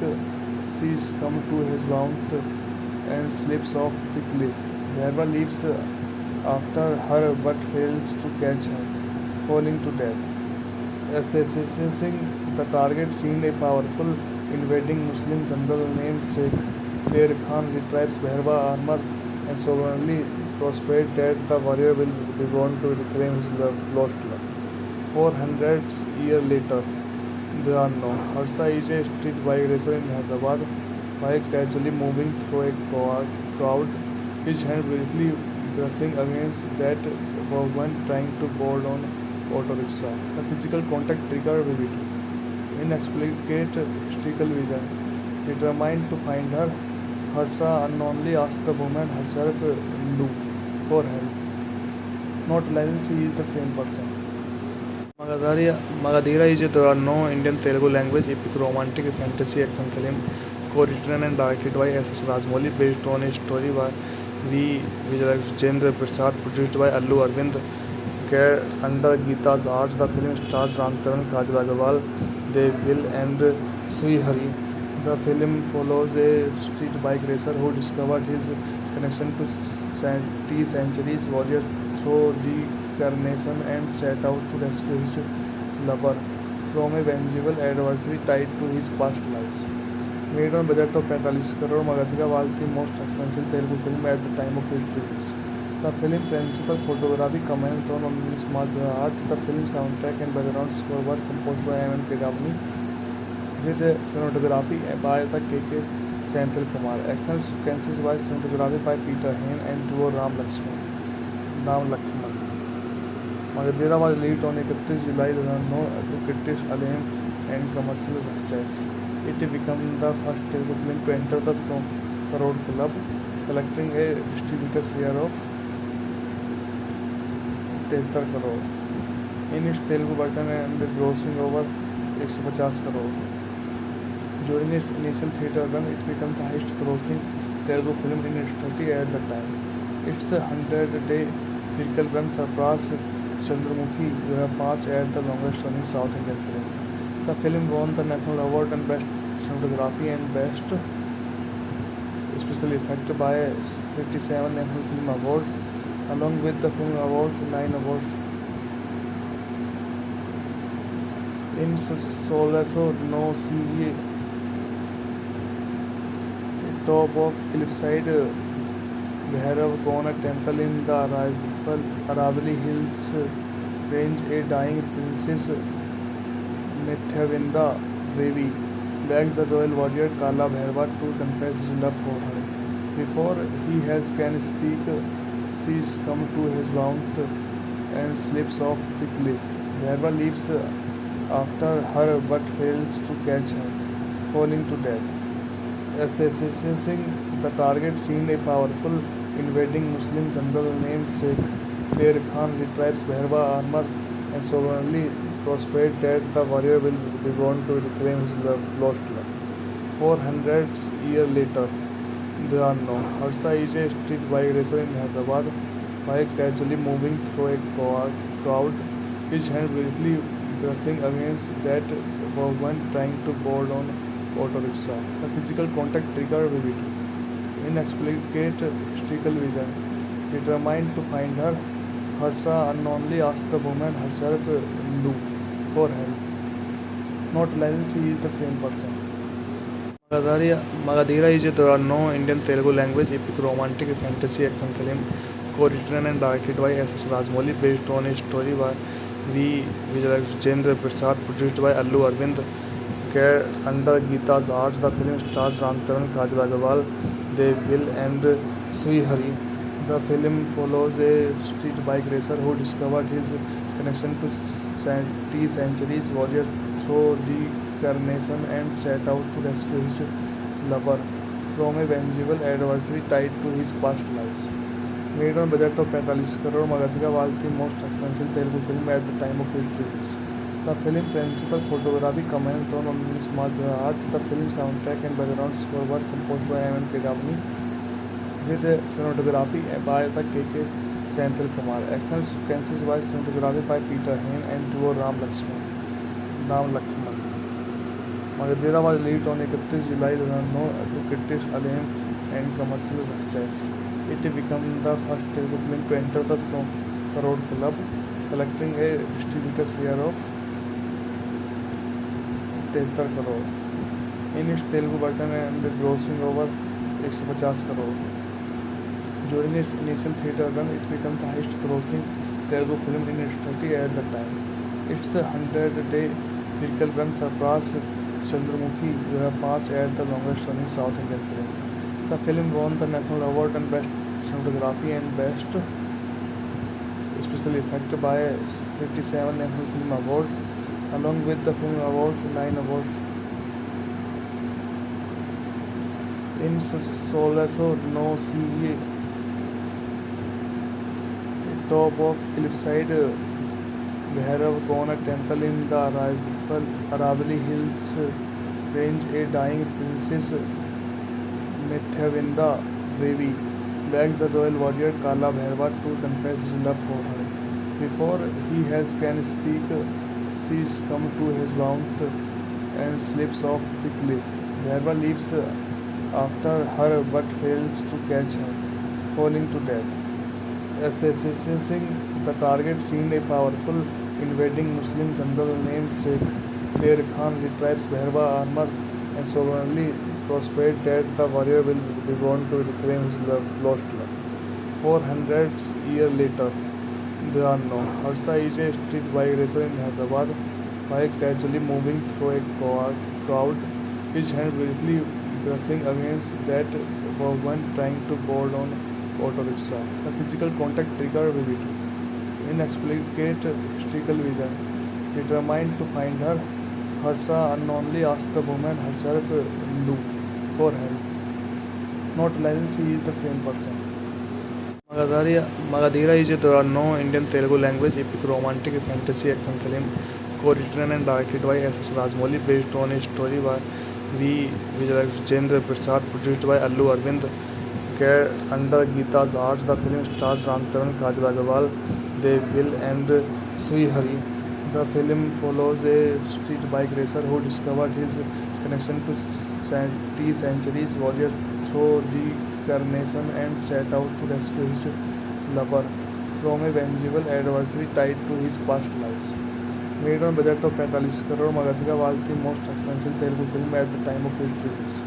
she comes to his mount and slips off the cliff. Bhairava leaps after her but fails to catch her, falling to death. Assessing the target scene, a powerful invading Muslim general named Sher Khan retrieves Bhairava's armor and sovereignly prospers that the warrior will be born to reclaim his lost love. 400 years later, there are no. Harsha is a street bike racer in Hyderabad, while casually moving through a crowd, his hand briefly brushing against that woman trying to board on auto rickshaw. The physical contact triggered vividly. Inexplicate mystical vision. Determined to find her, Harsha unknowingly asks the woman herself Hindu for help, not realizing she is the same person. Magadhira is a no Indian Telugu language epic romantic fantasy action film co-written and directed by S.S. Rajamouli, based on a story by V. Vijayendra Prasad, produced by Allu Arvind under Geeta's Arts. The film stars Ramcharan, Kajal Agarwal, Dev Gill and Sri Hari. The film follows a street bike racer who discovered his connection to centuries warriors through reincarnation and set out to rescue his lover from a vengeful adversary tied to his past lies. Made on budget of 45 crore, Magadhira was the most expensive Telugu film at the time of its release. The film principal photography commented on smart art. The film soundtrack and background score were composed by M. Kedavani with cinematography by the K.K. Senthil Kumar. Action sequences by cinematography by Peter Hain and duo Ram Lakshman. Magadhira was released on 31 July 2009 to critics acclaim and commercial success. It became the first Telugu film to enter the 100 crore club, collecting a distributor share of 73 crore in its Telugu version and grossing over 150 crore. During its initial theatre run, it became the highest grossing Telugu film in its country at the time. Its 100-day critical run surpassed Chandramukhi 2005 as the longest running South Indian film. The film won the National Award and Best Cinematography and Best Special Effect by 57 National Film Awards, along with the Film Awards, 9 awards. In Solaso no see top of cliffside Bhairav Kona temple in the Aravali Hills range, a dying princess Nityavinda Devi begs the royal warrior Kala Bhairava to confess his love for her. Before he can speak, she comes to his mount and slips off the cliff. Bhairava leaps after her but fails to catch her, falling to death. Assessing the target scene, a powerful invading Muslim jungle named Sheikh Sher Khan retrieves Bhairava armor and sovereignly prospers that the warrior will be born to reclaim his lost love. 400 years later, there are no. Harsa is a street bike racer in Hyderabad, bike casually moving through a crowd, his hand briefly brushing against that woman trying to board on auto rickshaw. The physical contact triggered vividly. Inexplicate mystical vision. Determined to find her, Harsa unknowingly asks the woman herself Hindu for help, not realizing she is the same person. Magadhira is a no-Indian Telugu language epic romantic fantasy action film co-written and directed by S.S. Rajamouli based on a story by V. Vijayendra Prasad produced by Allu Arvind under Geeta's Arts. The film stars Ramcharan, Kajal Agarwal, Dev Gill and Sri Hari. The film follows a street bike racer who discovered his connection to centuries warrior through reincarnation and set out to rescue his lover from a vengeful adversary tied to his past lives. Made on budget of 45 crore, Magadhira was the most expensive Telugu film at the time of its release. The film principal photography commented on smart art. The film soundtrack and background score were composed by M. Kedavani with cinematography by the K.K. Senthil Kumar. Action sequences by cinematography by Peter Hain and duo Ram Lakshman. Magadhira was released on 31 July 2009 to critics acclaim and commercial success. It became the first Telugu film to enter the 100 crore club, collecting a distributor share of 73 crore in its Telugu version and grossing over 150 crore. During its initial theatre run, it became the highest grossing Telugu film in its country at the time. Its 100-day critical run surpassed Chandramukhi 2005 as the longest running South Indian film. The film won the National Award and Best Cinematography and Best Special Effect by 57 National Film Awards, along with the Film Awards, 9 awards. In Solaso no see top of cliffside Bhairav Kona temple in the Aravali Hills range, a dying princess Nityavinda Devi begs the royal warrior Kala Bhairava to confess his love for her. Before he can speak, she comes to his mount and slips off the cliff. Bhairava leaps after her but fails to catch her, falling to death. Assessing the target scene, a powerful invading Muslim general named Sheikh Sher Khan retrieves Bhairava armor and sovereignly prospers that the warrior will be born to reclaim his lost love. 400 years later, there are no. Harsa is a street bike racer in Hyderabad, bike casually moving through a crowd, his hand briefly brushing against that woman trying to board on auto rickshaw. The physical contact triggered vividly. Inexplicate mystical vision. Determined to find her, Harsa unknowingly asks the woman herself Hindu for help, not realizing she is the same person. Magadhira is a no-Indian Telugu language epic romantic fantasy action film co-written and directed by S.S. Rajamouli based on a story by V. Vijayendra Prasad produced by Allu Arvind under Geeta's Arts. The film stars Ramcharan, Kajal Agarwal, Dev Gill and Sri Hari. The film follows a street bike racer who discovered his connection to centuries warrior through reincarnation and set out to rescue his lover from a vengeful adversary tied to his past lives. Made on budget of 45 crore, Magadhira was the most expensive Telugu film at the time of its release.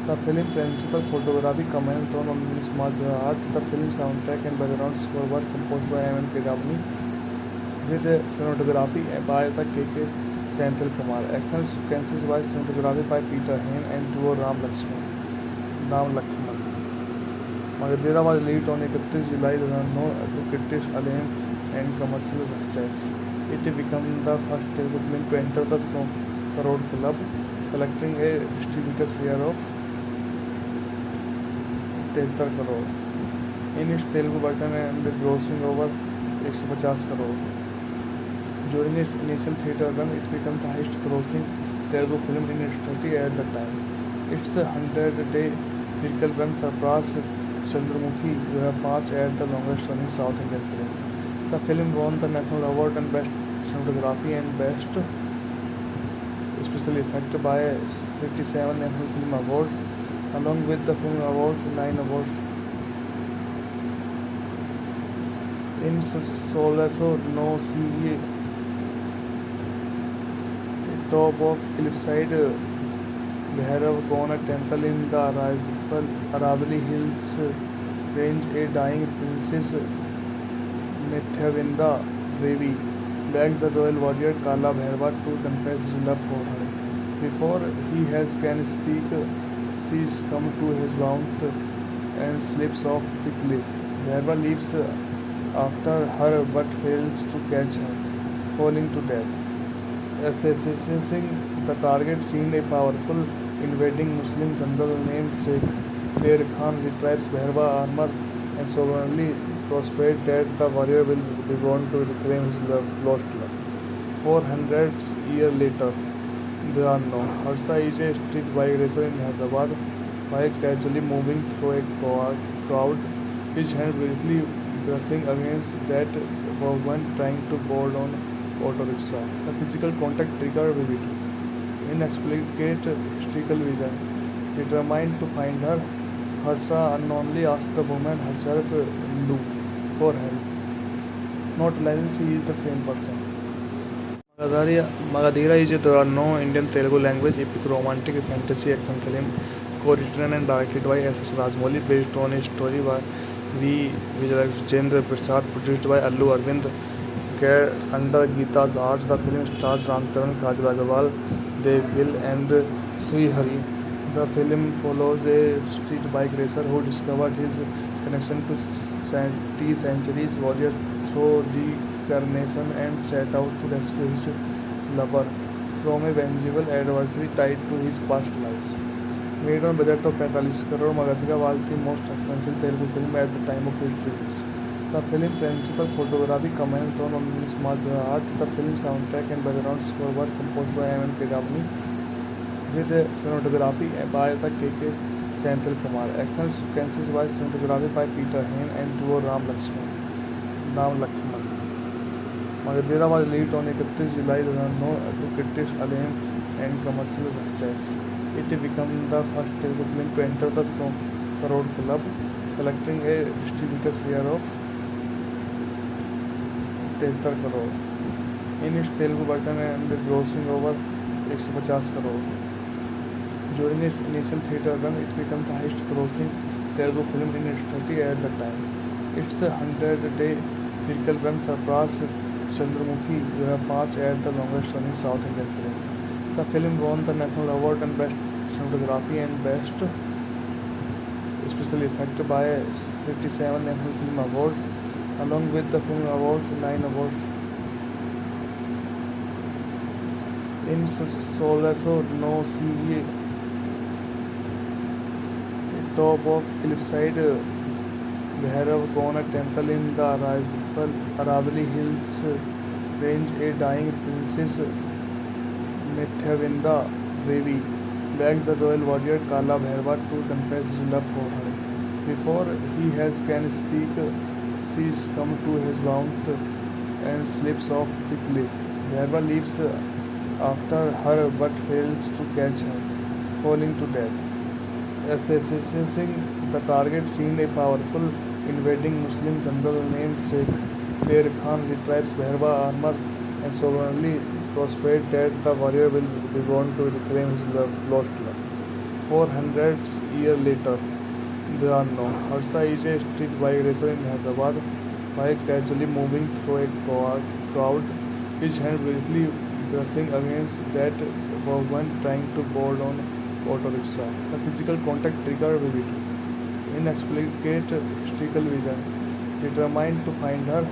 The film principal photography commented on smart art. The film soundtrack and background score were composed by M. Kedavani with cinematography by the K.K. Senthil Kumar. Action sequences by cinematography by Peter Hain and duo Ram Lakshman. Magadhira was released on 31 July 2009 to critics acclaim and commercial success. It became the first Telugu film to enter the 100 crore club, collecting a distributor share of 73 crore in its Telugu version and grossing over 150 crore. During its initial theatre run, it became the highest-grossing Telugu film in its country at the time. Its 100-day critical run surpassed Chandramukhi UH5 as the longest-running South Indian film. The film won the National Award and Best Cinematography and Best Special Effect by 57 National Film Awards, along with the Film Awards, 9 awards. In Solaso no sea top of cliffside Bhairav Kona temple in the Aravali Hills range, a dying princess Nityavinda Devi begs the royal warrior Kala Bhairava to confess his love for her. Before he can speak, she comes to his mount and slips off the cliff. Bhairava leaps after her but fails to catch her, falling to death. Assessing the target scene, a powerful invading Muslim general named Sher Khan retrieves Bhairava's armor and solemnly prospers that the warrior will return to reclaim his lost love. 400 years later, there are no. Harsha is a street bike racer in Hyderabad, while casually moving through a crowd, his hand briefly brushing against that woman trying to board on auto rickshaw. The physical contact triggered vividly. Inexplicate mystical vision. Determined to find her, Harsha unknowingly asks the woman herself Hindu for help, not realizing she is the same person. Magadhira is a no Indian Telugu language epic romantic fantasy action film co-written and directed by S.S. Rajamouli, based on a story by V. Vijayendra Prasad, produced by Allu Arvind. Under Geeta's arts, the film stars Ramcharan, Kajal Agarwal, Dev Gill and Sri Hari. The film follows a street bike racer who discovered his connection to 20th century's warrior through reincarnation and set out to rescue his lover from a vengeful adversary tied to his past lives. Made on budget of 45 crore, Magadhira was the most expensive Telugu film at the time of its release. The film principal photography commented on smart art. The film soundtrack and background score were composed by M. Kedavani, with cinematography by the K.K. Senthil Kumar. Action sequences by cinematography by Peter Hain and duo Ram Lakshman. Magadhira was released on 31 July 2009 to critics acclaim and commercial success. It became the first Telugu film to enter the 100 crore club, collecting a distributor share of 73 crore. In its Telugu version and grossing over 150 crore. During its initial theatre run, it became the highest-grossing Telugu film in its country at the time. Its 100-day critical run surpassed Chandramukhi UH5 as the longest-running South Indian film. The film won the National Award and Best Cinematography and Best Special Effect by 57 National Film Awards, along with the Film Awards, 9 awards. In Solaso no sea top of cliffside Bhairav Kona temple in the Aravali Hills range, a dying princess Nityavinda Devi begs the royal warrior Kala Bhairava to confess his love for her. Before he can speak, she comes to his mount and slips off the cliff. Bhairava leaps after her but fails to catch her, falling to death. Assessing the target scene, a powerful invading Muslim general named Sher Khan retrieves Bhairava's armor and solemnly prospers that the warrior will return to reclaim his lost love. 400 years later, there are no. Harsha is a street bike racer in Hyderabad, while casually moving through a crowd, his hand briefly brushing against that woman trying to board on auto rickshaw. The physical contact triggered vividly. Inexplicate mystical vision. Determined to find her,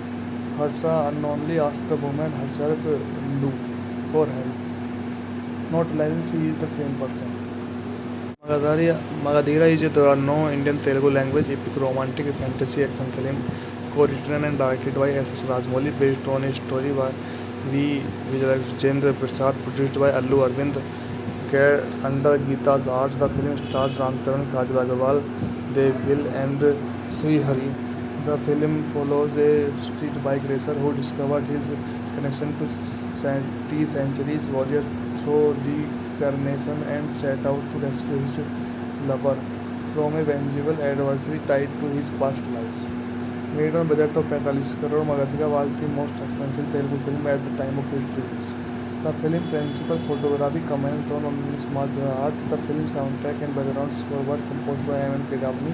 Harsha unknowingly asks the woman herself Hindu for help, not realizing she is the same person. Magadira is a no Indian Telugu language epic romantic fantasy action film co-written and directed by S.S. Rajmouli based on a story by V. Vijayendra Prasad produced by Allu Arvind Care under Geeta's arts. The film stars Ramcharan, Kajal Agarwal, Dev Gill and Sri Hari. The film follows a street bike racer who discovered his connection to centuries warrior through reincarnation and set out to rescue his lover from a vengeful adversary tied to his past lives. Made on budget of 45 crore, Magadira was the most expensive Telugu film at the time of its release. The film principal photography comment on smart art. The film soundtrack and background score were composed by M. Kedavani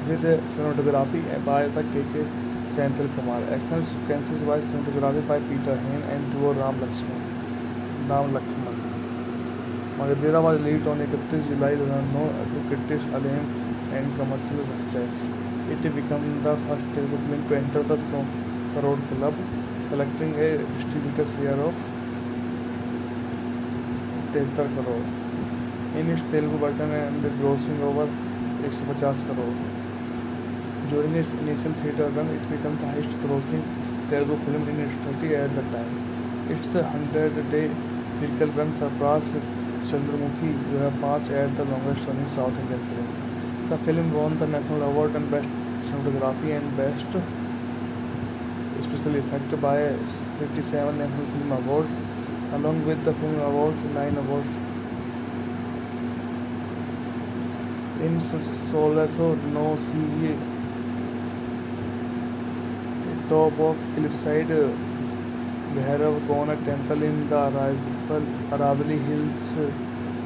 with cinematography by the K.K. Senthil Kumar. Action sequences by cinematography by Peter Hain and duo Ram Lakshman. Magadira was released on 31 July 2009 to critics acclaim and commercial success. It became the first Telugu film to enter the 100 crore club, collecting a distributor share of 73 crore in its Telugu version and grossing over 150 crore. During its initial theatre run, it became the highest grossing Telugu film in its country at the time. Its 100-day critical run surpassed Chandramukhi 2005 as the longest running South Indian film. The film won the National Award and Best Cinematography and Best Special Effect by 57 National Film Awards, along with the Film Awards, 9 awards. In Solaso no see top of cliffside Bhairav Kona temple in the Aravali Hills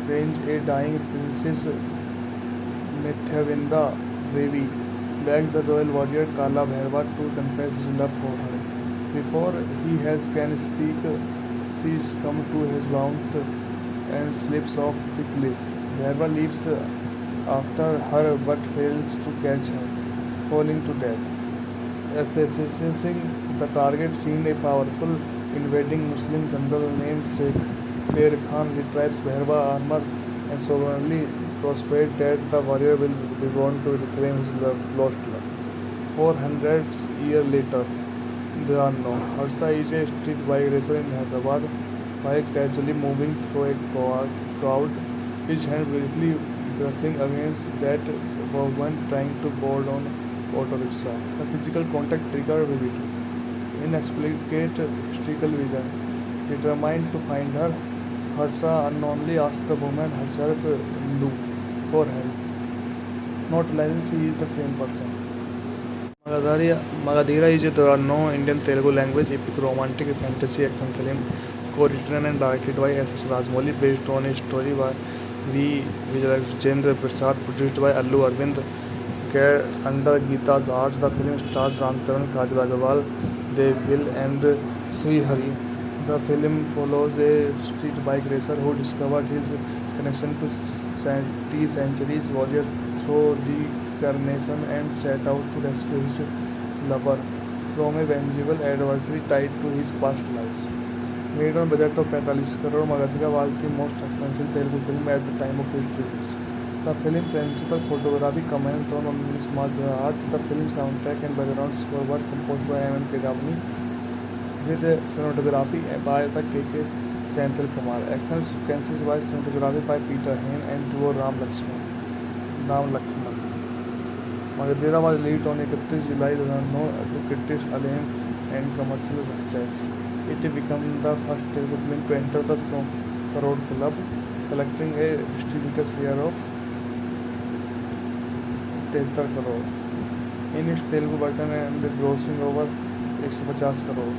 range, a dying princess Nityavinda Devi begs the royal warrior Kala Bhairava to confess his love for her. Before he can speak, she is come to his mount and slips off the cliff. Bhairava leaps after her but fails to catch her, falling to death. Assessing the target scene, a powerful invading Muslim general named Sher Khan retrieves Bhairava's armor and sovereignly prospers that the warrior will be born to reclaim his lost love. 400 years later, there are no. Harsha is a street bike racer in Hyderabad, bike casually moving through a crowd, his hand briefly brushing against that woman trying to board on auto rickshaw. The physical contact triggered vividly. Inexplicate historical vision. Determined to find her, Harsha unknowingly asks the woman herself Hindu for help, not realizing she is the same person. Magadira is a no Indian Telugu language epic romantic fantasy action film co-written and directed by S.S. Rajmouli based on a story by V. Vijayendra Prasad produced by Allu Arvind Care under Geeta's arts. The film stars Ramcharan, Kajal Agarwal, Dev Gill and Sri Hari. The film follows a street bike racer who discovered his connection to centuries warrior through reincarnation and set out to rescue his lover from a vengeful adversary tied to his past lives. Made on budget of 45 crore, Magadira was the most expensive Telugu film at the time of its release. The film principal photography comment on smart art. The film soundtrack and background score were composed by M. Kedavani with cinematography by the K.K. Senthil Kumar. Action sequences by cinematography by Peter Hain and duo Ram Lakshman. Magadira was released on 31 July 2009 to critics acclaim and commercial success. It became the first Telugu film to enter the 100 crore club, collecting a distributor share of 73 crore in its Telugu version and grossing over 150 crore.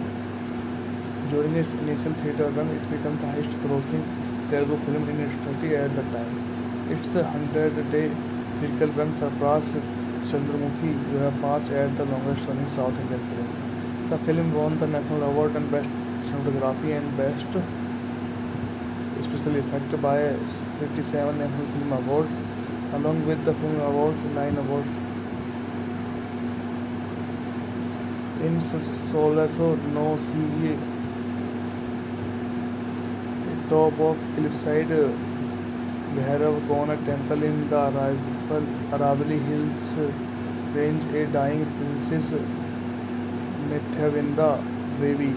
During its initial theatre run, it became the highest grossing Telugu film in its country at the time. Its 100-day critical run surpassed Chandramukhi 2005 as the longest running South Indian film. The film won the National Award and Best Cinematography and Best Special Effect by 57 National Film Awards, along with the Film Awards, 9 awards. In Solaso no see top of cliffside Bhairava temple in the Aravali Hills range. A dying princess Nityavinda Devi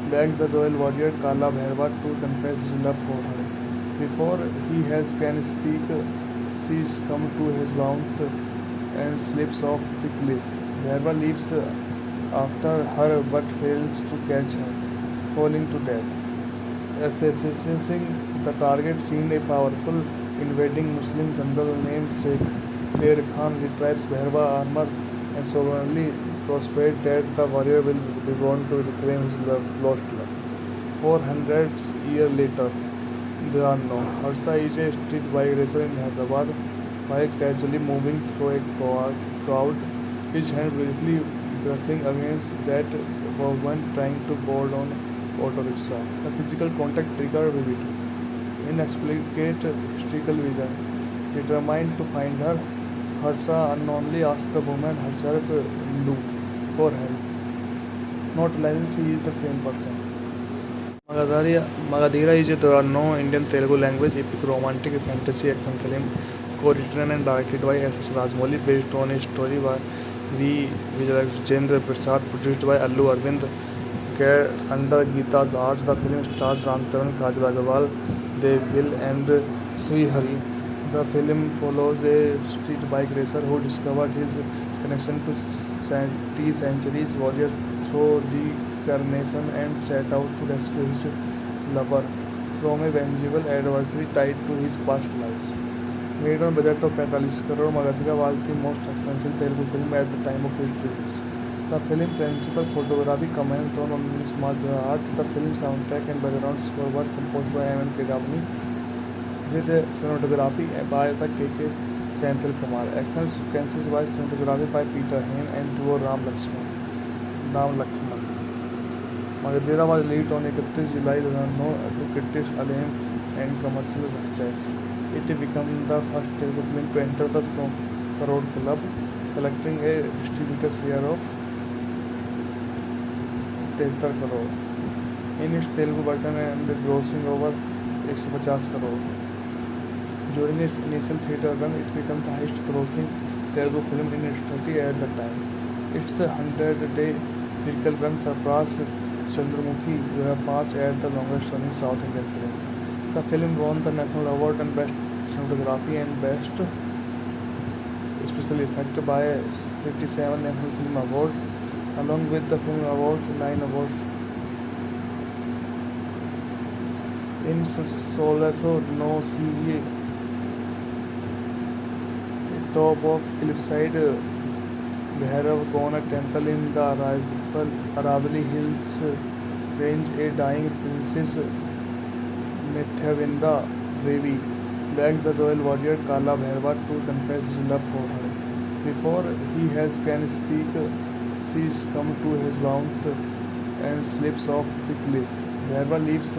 begged the royal warrior Kala Bhairava to confess his love for her. Before he has can speak, she succumbs to his warmth and slips off the cliff. Bhairava leaps after her but fails to catch her, falling to death. Assessing the target seemed a powerful invading Muslim general named Sher Khan retrieves Bhairava armor and sovereignly prospers that the warrior will be born to reclaim his lost love. 400 years later, there are no. Harsha is a street bike racer in Hyderabad, while casually moving through a crowd, his hand briefly brushing against that woman trying to board on auto rickshaw. The physical contact triggered vividly. Inexplicable historical vision. Determined to find her, Harsha unknowingly asked the woman herself Hindu for help, not realizing she is the same person. Magadhira is a no Indian Telugu language epic romantic fantasy action film co-written and directed by S.S. Rajamouli based on a story by V. Vijayendra Prasad produced by Allu Arvind under Geeta's arts. The film stars Ramcharan, Kajal Agarwal, Dev Gill and Sri Hari. The film follows a street bike racer who discovered his connection to centuries warrior through reincarnation and set out to rescue his lover from a vengeful adversary tied to his past lives. Made on budget of 45 crore, Magadhira was the most expensive Telugu film at the time of its release. The film principal photography comment on smart art. The film soundtrack and background score were composed by M. Kedavani with cinematography by the K.K. Senthil Kumar. Action sequences by cinematography by Peter Hain and duo Ram Lakshman. Magadhira was released on 31 July 2009 to critics acclaim and commercial success. It became the first Telugu film to enter the 100 crore club, collecting a distributor's share of 73 crore in its Telugu version and grossing over 150 crore. During its initial theatre run, it became the highest grossing Telugu film in its country at the time. Its 100-day critical run surpassed Chandramukhi 2005 as the longest running South Indian film. The film won the National Award and Best Cinematography and Best Special Effect by 57 National Film Awards, along with the Film Awards, 9 awards. In Solaso no CV top of cliffside Bhairava temple in the Aravali Hills range. A dying princess Nityavinda Devi begged the royal warrior Kala Bhairava to confess his love for her. Before he can speak, she succumbs to his warmth and slips off the cliff. Bhairava leaps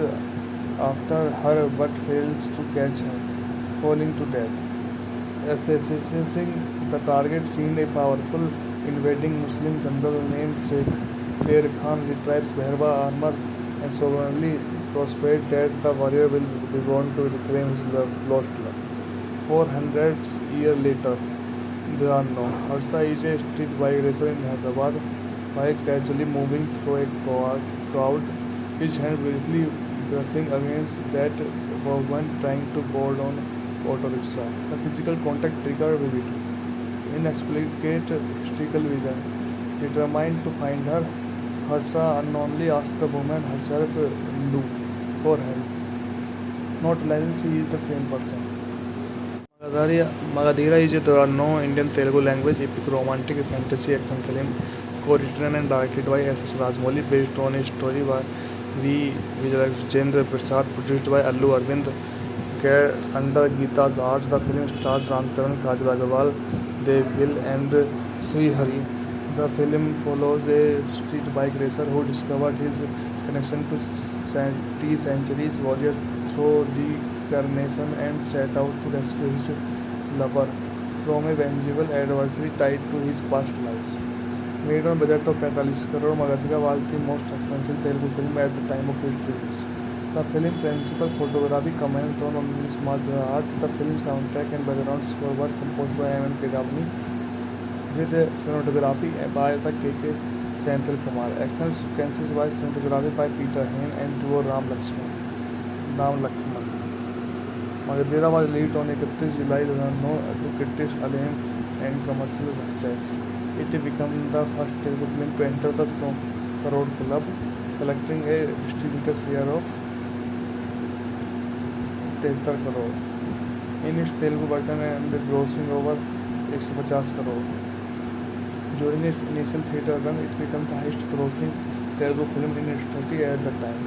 after her but fails to catch her, falling to death. Assessing the target seemed a powerful invading Muslim general named Sher Khan retrieves Bhairava armor and sovereignly prospers that the warrior will be born to reclaim his lost love. 400 years later, there are no. Harsha is a street bike racer in Hyderabad, while casually moving through a crowd, his hand briefly brushing against that woman trying to board on auto rickshaw. The physical contact triggered vividly. Inexplicable historical vision. Determined to find her, Harsha unknowingly asked the woman herself Hindu for help, not realizing she is the same person. Magadhira is a no Indian Telugu language epic romantic fantasy action film co-written and directed by S.S. Rajamouli based on a story by V. Vijayendra Prasad produced by Allu Arvind under Geeta's arts. The film stars Ramcharan, Kajal Agarwal, Dev Gill and Sri Hari. The film follows a street bike racer who discovered his connection to centuries warrior through reincarnation and set out to rescue his lover from a vengeful adversary tied to his past lives. Made on budget of 45 crore, Magadhira was the most expensive Telugu film at the time of its release. The film principal photography commented on smart art. The film soundtrack and background score were composed by M. Kedavani, with cinematography by the K.K. Senthil Kumar. Action sequences by cinematography by Peter Hain and duo Ram Lakshman. Magadera was released on 31 July 2009 to critics acclaim and commercial success. It became the first Telugu film to enter the 100 crore club, collecting a distributor share of 73 crore in its Telugu version and grossing over 150 crore. During its initial theatre run, it became the highest grossing Telugu film in its country at the time.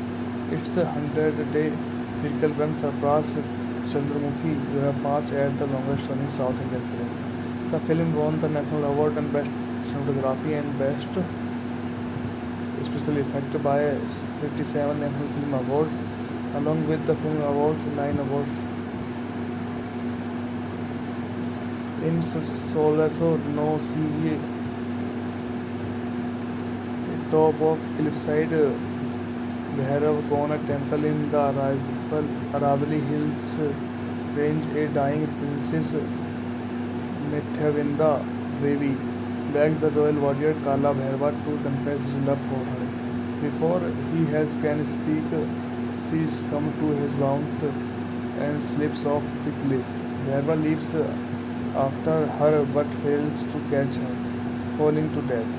Its 100-day theatrical run surpassed Chandramukhi 2005 as the longest running South Indian film. The film won the National Award and Best Cinematography and Best Special Effect by 57 National Film Awards, along with the Film Awards 9 awards. In Solaso no see top of cliffside Bhairav Kona temple in the Aravali Hills range, a dying princess Nityavinda Devi begs the royal warrior Kala Bhairava to confess his love for her. Before he can speak, she comes to his mount and slips off the cliff. Bhairava leaps after her but fails to catch her, falling to death.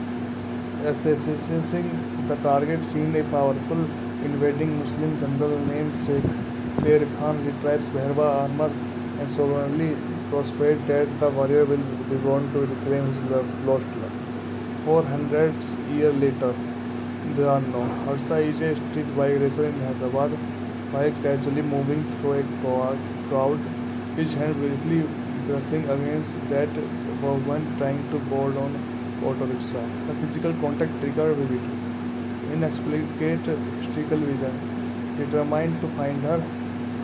Assessing the target scene, a powerful invading Muslim general named Sher Khan retrieves Bhairava armor and sovereignly prospers that the warrior will be born to reclaim his lost love. 400 years later, there are no. Harsha is a street bike racer in Hyderabad, while casually moving through a crowd, his hand briefly brushing against that woman trying to board on auto rickshaw. The physical contact triggered vividly. Inexplicate historical vision. Determined to find her,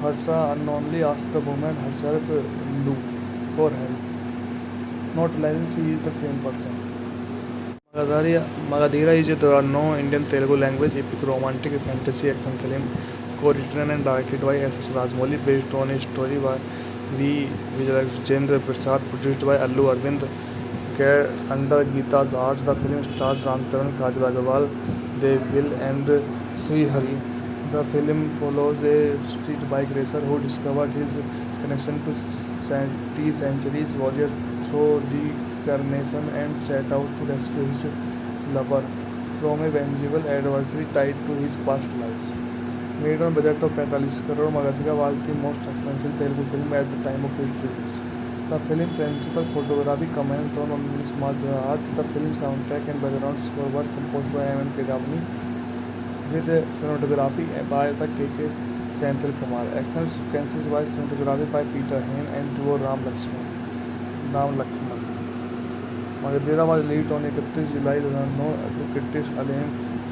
Harsha unknowingly asks the woman herself Hindu for help, not realizing she is the same person. Magadera is a no Indian Telugu language epic romantic fantasy action film co-written and directed by S.S. Rajamouli, based on a story by V. Vijayendra Prasad, produced by Allu Arvind under Geeta's Arts. The film stars Ramcharan, Kajal Agarwal, Dev Gill and Sri Hari. The film follows a street bike racer who discovered his connection to 20th century's warrior through reincarnation and set out to rescue his lover from a vengeful adversary tied to his past lives. Made on budget of 45 crore, Magadera was the most expensive Telugu film at the time of its release. The film principal photography commented on smart art. The film soundtrack and background score were composed by M. Kedavani, with cinematography by the K.K. Senthil Kumar. Action sequences by cinematography by Peter Hain and duo Ram Lakshman. Magadera was released on 31 July 2009 to critics acclaim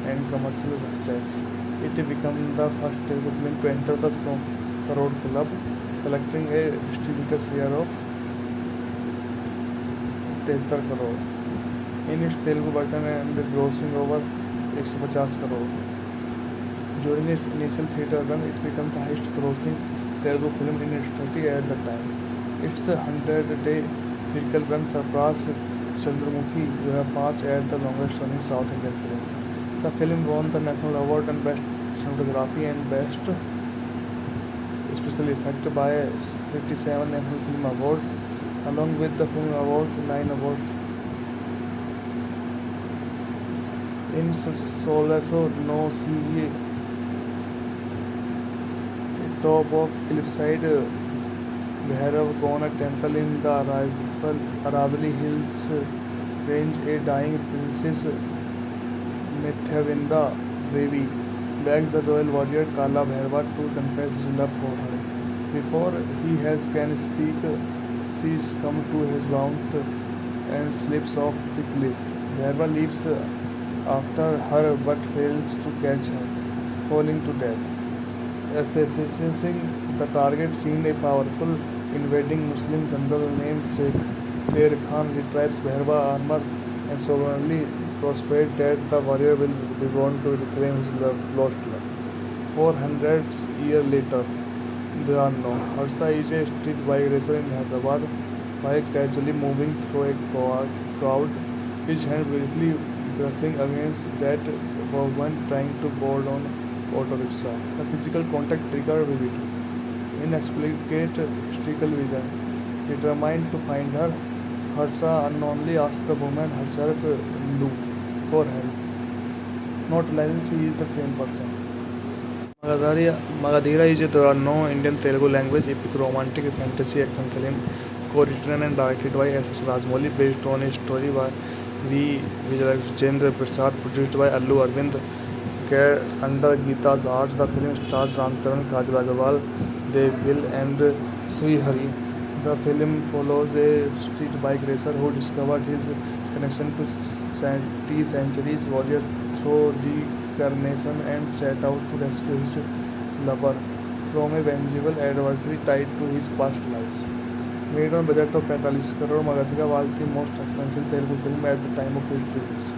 and commercial success. It became the first Telugu film to enter the 100 crore club, collecting a distributor share of 73 crore in its Telugu version and grossing over 150 crore. During its initial theatre run, it became the highest grossing Telugu film in its country at the time. Its 100-day theatrical run surpassed Chandramukhi 2005 as the longest running South Indian film. The film won the National Award and Best Cinematography and Best Special Effect by 57 National Film Awards, along with the Film Awards 9 awards. In Solaso no see top of cliffside Bhairav Kona temple in the Aravali Hills range, a dying princess Nityavinda Devi begs the royal warrior Kala Bhairava to confess his love for her. Before he can speak, she comes to his mount and slips off the cliff. Bhairava leaps after her but fails to catch her, falling to death. Assessing the target scene, a powerful invading Muslim general named Sher Khan retrieves Bhairava armor and sovereignly prospers that the warrior will be born to reclaim his lost love. 400 years later, there are no. Harsa is a street bike racer in Hyderabad, bike casually moving through a crowd, his hand briefly brushing against that woman trying to board on auto rickshaw. The physical contact triggered vivid, inexplicable streakle vision. Determined to find her, Harsa unknowingly asked the woman herself for help, not realizing she is the same person. Magadhira is a no-Indian Telugu language epic romantic fantasy action film co-written and directed by S.S. Rajamouli based on a story by V. Vijayendra Prasad produced by Allu Arvind under Geeta's arts. The film stars Ram Charan, Kajal Agarwal, Dev Gill and Sri Hari. The film follows a street bike racer who discovered his connection to centuries warrior through reincarnation and set out to rescue his lover from a vengeful adversary tied to his past lives. Made on budget of 45 crore, Magadhira was the most expensive Telugu film at the time of its release.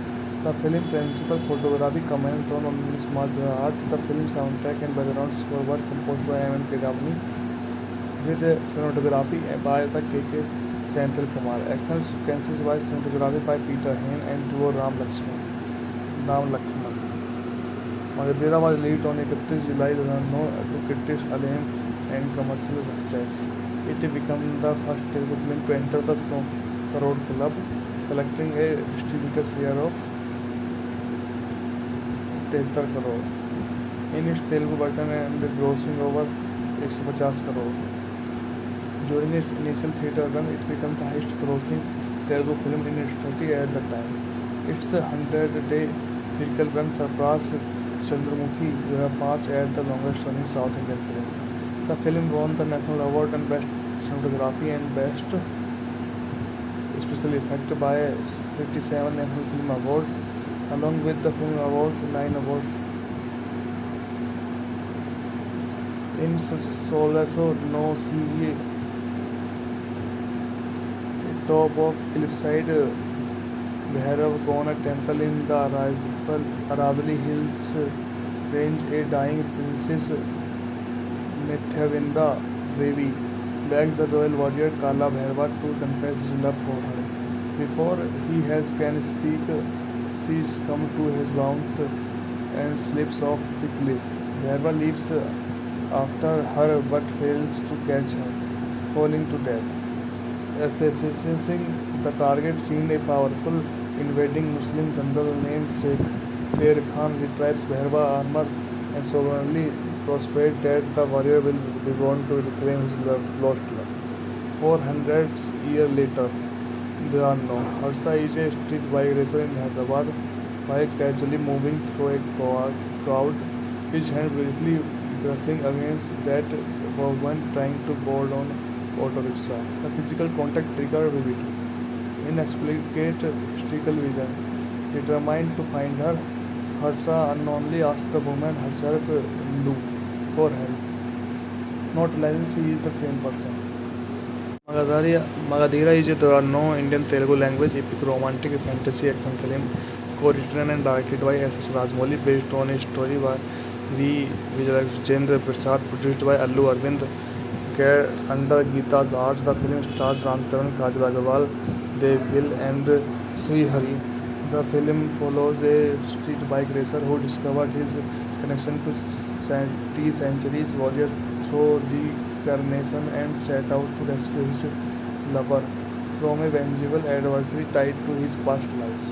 The film principal photography comment on smart art. The film soundtrack and background score were composed by M. K. Gavani with cinematography by the K.K. Senthil Kumar. Action sequences by cinematography by Peter Hain and duo Ram Lakshman. Magadhira was released on 31 July 2009 to critics acclaim and commercial success. It became the first Telugu film to enter the 100 crore club, collecting a distributor share of 73 crore in its Telugu version and grossing over 150 crore. During its initial theatre run, it became the highest grossing Telugu film in its country at the time. Its 100-day theatrical run surpassed Chandramukhi 2005 as the longest running South Indian film. The film won the National Award and Best Cinematography and Best Special Effect by 57 National Film Awards, along with the Film Awards, 9 awards. In Solaso no see top of cliffside Bhairav Kona temple in the Aravali Hills range, a dying princess Nityavinda Devi begged the royal warrior Kala Bhairava to confess his love for her. Before he can speak, she succumbs to his warmth and slips off the cliff. Bhairava leaps after her but fails to catch her, falling to death. Assessing the target seemed a powerful invading Muslim general named Sher Khan retrieves Bhairava's armor and sovereignly prospers that the warrior will be born to reclaim his lost love. 400 years later, there are no. Harsa is a street bike racer in Hyderabad, bike casually moving through a crowd, his hand briefly brushing against that woman trying to board on auto rickshaw. The physical contact triggered vivid, inexplicable streakle vision. Determined to find her, Harsa unknowingly asked the woman herself for help, not realizing she is the same person. Magadhira is a no-Indian Telugu language epic romantic fantasy action film co-written and directed by S.S. Rajamouli based on a story by V. Vijayendra Prasad produced by Allu Arvind under Geeta's arts. The film stars Ram Charan, Kajal Agarwal, Dev Gill and Sri Hari. The film follows a street bike racer who discovered his connection to centuries warrior through reincarnation and set out to rescue his lover from a vengeful adversary tied to his past lives.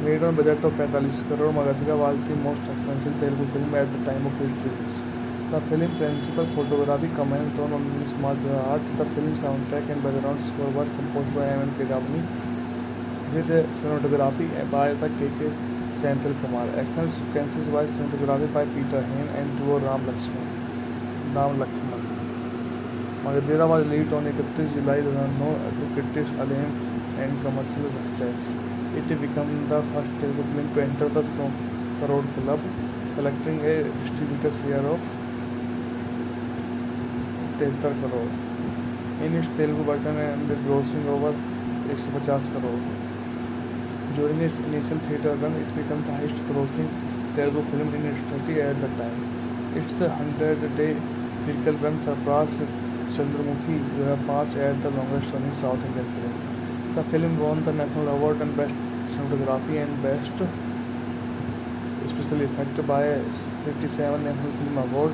Made on budget of 45 crore, Magadhira was the most expensive Telugu film at the time of its release. The film principal photography comment on smart art. The film soundtrack and background score were composed by M. K. Gavani with cinematography by the K.K. Senthil Kumar. Action sequences by cinematography by Peter Hain and duo Ram Lakshman. Magadhira was released on 31 July 2009 to critics acclaim and commercial success. It became the first Telugu film to enter the 100 crore club, collecting a distributor share of 73 crore in its Telugu version and grossing over 150 crore. During its initial theatre run, it became the highest grossing Telugu film in its country at the time. It's the 100-day miracle run surpassed Chandramukhi, You Have Marched as the longest-running South Indian film. The film won the National Award and Best Cinematography and Best Special Effect by 57 National Film Award,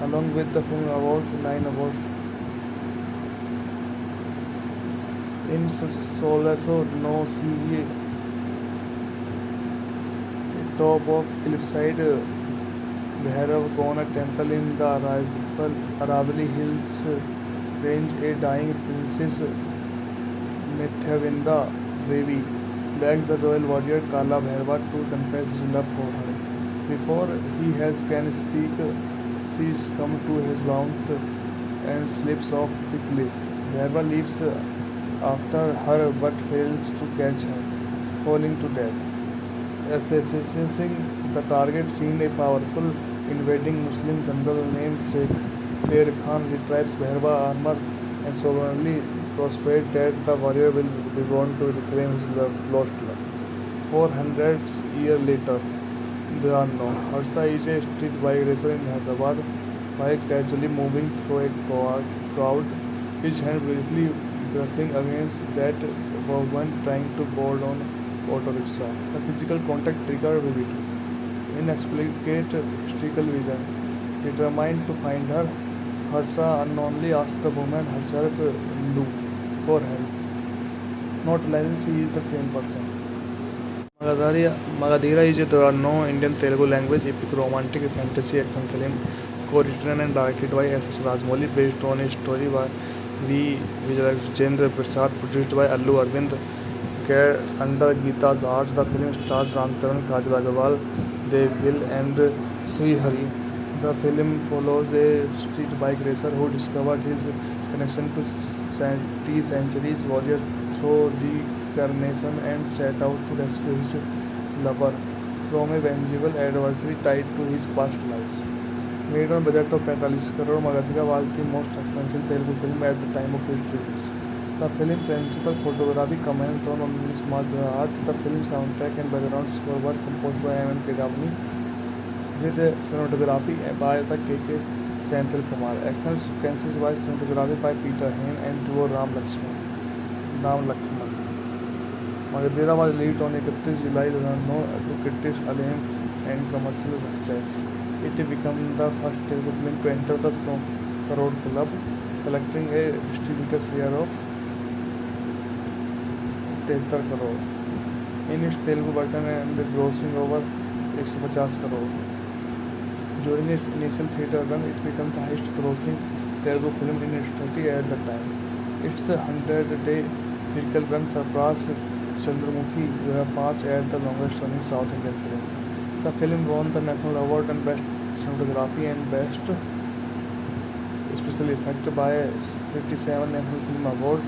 along with the Film Awards, 9 awards. In Solaso no see top of cliffside Bhairav Kona temple in the Aravali Hills range, a dying princess Nityavinda Devi begs the royal warrior Kala Bhairava to confess his love for her. Before he can speak, she comes to his mount and slips off the cliff. Bhairava leaps after her but fails to catch her, falling to death. Assessing the target scene, a powerful invading Muslim general named Sher Khan retrieves Bhairava's armor and solemnly prospers that the warrior will return to reclaim his lost love. 400 years later, there are no. Harsha is a street bike racer in Hyderabad, bike casually moving through a crowd, his hand briefly brushing against that woman trying to board on auto rickshaw. The physical contact triggered vividly. Inexplicate mystical vision. Determined to find her, Harsha unknowingly asks the woman herself Hindu for help, not realizing she is the same person. Magadhira is a no Indian Telugu language epic romantic fantasy action film co-written and directed by S.S. Rajamouli, based on a story by V. Vijayendra Prasad, produced by Allu Arvind. Under Geeta's arts, the film stars Ram Charan, Kajal Agarwal, Dev Gill and Sri Hari. The film follows a street bike racer who discovered his connection to centuries warriors through reincarnation and set out to rescue his lover from a vengeful adversary tied to his past lives. Made on budget of 45 crore, Magadhira was the most expensive Telugu film at the time of its release. The film principal photography comments on its martial art. The film soundtrack and background score were composed by M. Kedavani, with cinematography by the K.K. Senthil Kumar. Action sequences by cinematography by Peter Hain and duo Ram Lakshman. Magadhira was released on 31 July 2009 to critics acclaim and commercial success. It became the first Telugu film to enter the 100 crore club, collecting a distributor share of 73 crore in its Telugu version and grossing over 150 crore. During its initial theatre run, it became the highest grossing Telugu film in its country at the time. It's the 100-day miracle run surpassed Chandramukhi, You Have Marched as the longest-running South Indian film. The film won the National Award and Best Cinematography and Best Special Effect by 57 National Film Award,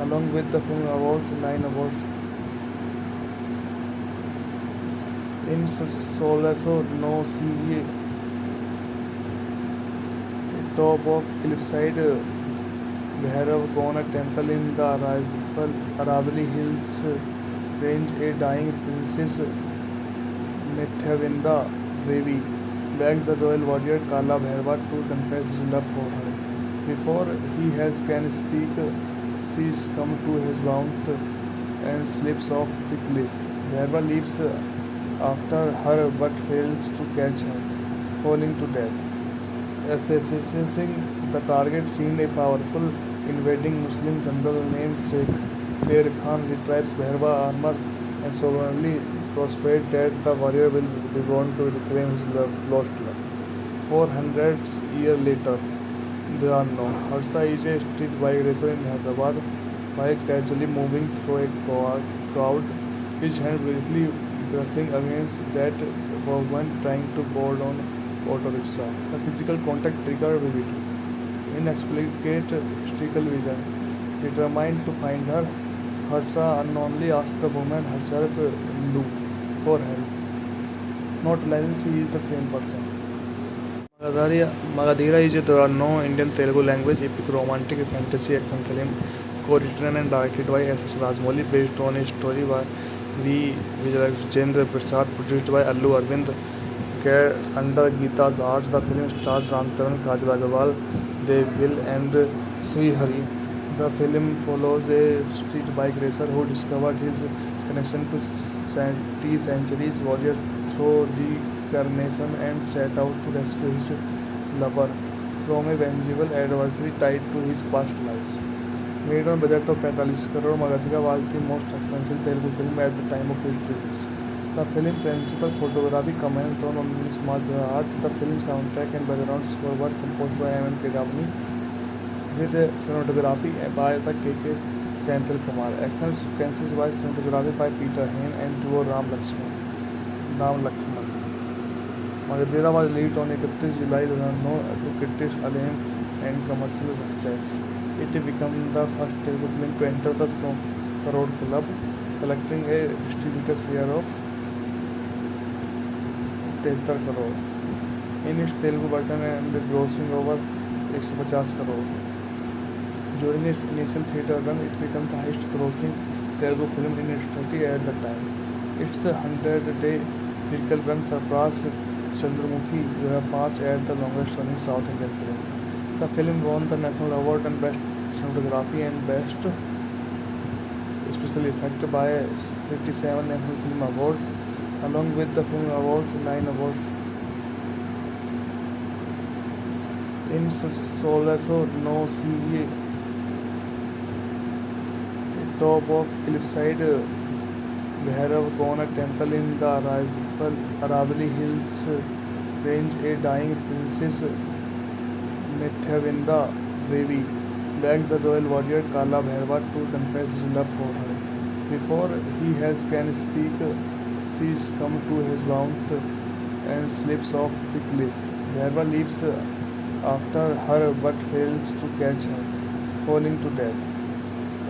along with the Film Awards, 9 awards. In Solaso no see top of cliffside Bhairav Kona temple in the Aravali Hills range, a dying princess Nityavinda Devi begs the royal warrior Kala Bhairava to confess his love for her. Before he can speak, she comes to his mount and slips off the cliff. Bhairava leaps after her but fails to catch her, falling to death. Assessing the target scene, a powerful invading Muslim general named Sher Khan retrieves Bhairava's armor and solemnly prospers that the warrior will return to reclaim his lost love. 400 years later, there are no. Harsha is a street bike racer in Hyderabad, bike casually moving through a crowd, his hand briefly brushing against that woman trying to board on auto rickshaw. The physical contact triggered vividly. Inexplicate mystical vision. Determined to find her, Harsha unknowingly asks the woman herself Hindu for help, not realizing she is the same person. Magadhira is a no Indian Telugu language epic romantic fantasy action film co-written and directed by S.S. Rajamouli, based on a story by V. Vijayendra Prasad, produced by Allu Arvind. care under Gita's arch. The film stars Ram Charan, Kajal Agarwal, Dev Gill, and Sri Hari. The film follows a street bike racer who discovered his connection to centuries warrior through reincarnation and set out to rescue his lover from a vengeful adversary tied to his past lives. Made on budget of 45 crore, Magadhika was the most expensive Telugu film at the time of its release. The film principal photography commented on smart art. The film soundtrack and background score were composed by M. Kedavani with cinematography by the K.K. Senthil Kumar. Action sequences by cinematography by Peter Hain and duo Ram Lakshman. Magadhira was released on 31 July 2009 to critics acclaim and commercial success. It became the first Telugu film to enter the 100 crore club, collecting a distributor share of 73 crore in its Telugu version and grossing over 150 crore. During its initial theatre run, it became the highest grossing Telugu film in its country at the time. Its 100-day theatrical run surpassed Chandramukhi 2005 as the longest running South Indian film. The film won the National Award and Best Cinematography and Best Special Effect by 57 National Film Award, along with the Film Awards, 9 awards. In Solaso no see top of cliffside Bhairav Kona temple in the Aravali Hills range, a dying princess Nityavinda Devi begs the royal warrior Kala Bhairava to confess his love for her. Before he can speak, she comes to his mount and slips off the cliff. Bhairava leaps after her but fails to catch her, falling to death.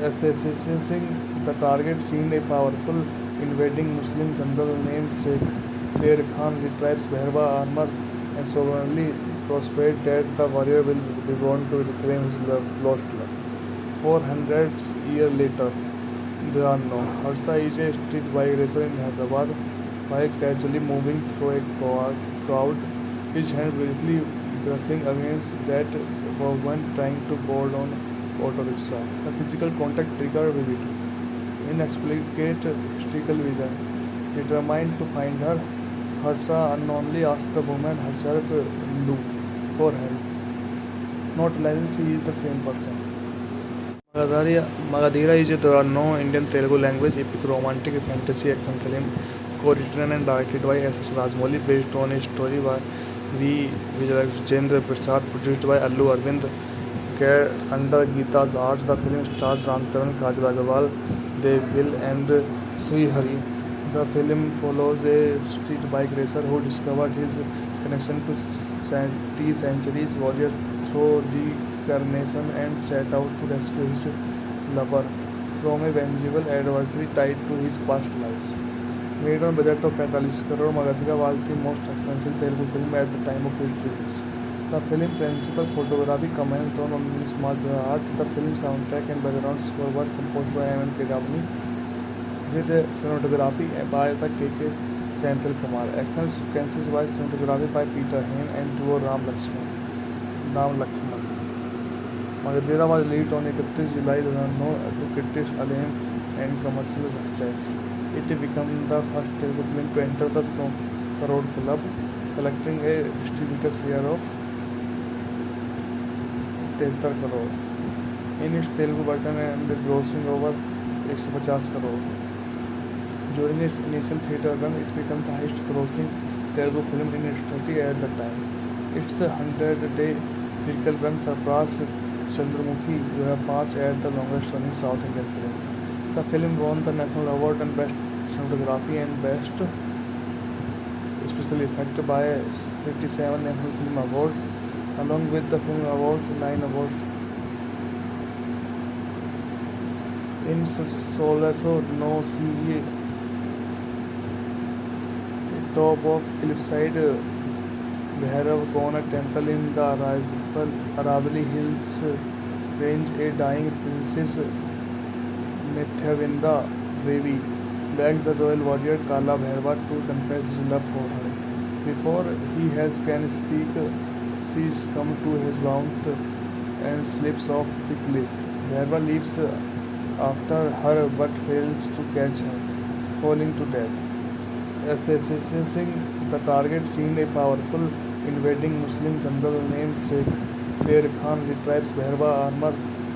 Assessing the target scene, a powerful invading Muslim general named Sher Khan retrieves Bhairava armor and sovereignly prospers that the warrior will be born to reclaim his lost love. 400 years later, there are no. Harsha is a street bike racer in Hyderabad. While casually moving through a crowd, his hand briefly brushing against that woman trying to board on auto rickshaw. The physical contact triggered vividly. Inexplicate historical vision. Determined to find her, Harsha unknowingly asks the woman herself for help, not realizing she is the same person. Magadhira is a no Indian Telugu language epic romantic fantasy action film co-written and directed by S.S. Rajamouli, based on a story by V. Vijayendra Prasad, produced by Allu Arvind, care under Gita's arch. The film stars Ram Charan, Kajal Agarwal, Dev Gill, and Sri Hari. The film follows a street bike racer who discovered his connection to centuries warrior through reincarnation and set out to rescue his lover from a vengeful adversary tied to his past lives. Made on budget of 45 crore, Magadhika was the most expensive Telugu film at the time of its release. The film principal photography commented on smart art. The film soundtrack and background score were composed by M. Kedavani with cinematography by the K.K. Senthil Kumar. Action sequences by cinematography by Peter Hain and duo Ram Lakshman. Magadhira was released on 31 July 2009 to critics acclaim and commercial success. It became the first Telugu film to enter the 100 crore club, collecting a distributor share of 73 crore in its Telugu version and grossing over 150 crore. During its initial theatre run, it became the highest grossing Telugu film in its country at the time. Its 100-day theatrical run surpassed Chandramukhi 2005 as the longest running South Indian film. The film won the National Award and Best Cinematography and Best Special Effect by 57 National Film Award, along with the Film Awards, 9 awards. In Solaso no see top of cliffside Bhairav Kona temple in the Aravali Hills range, a dying princess Nityavinda Devi begs the royal warrior Kala Bhairava to confess his love for her. Before he has can speak, she's come to his mount and slips off the cliff. Bherba leaps after her but fails to catch her, falling to death. Assessing the target seemed a powerful invading Muslim general named Sher Khan retrieves Bherba armor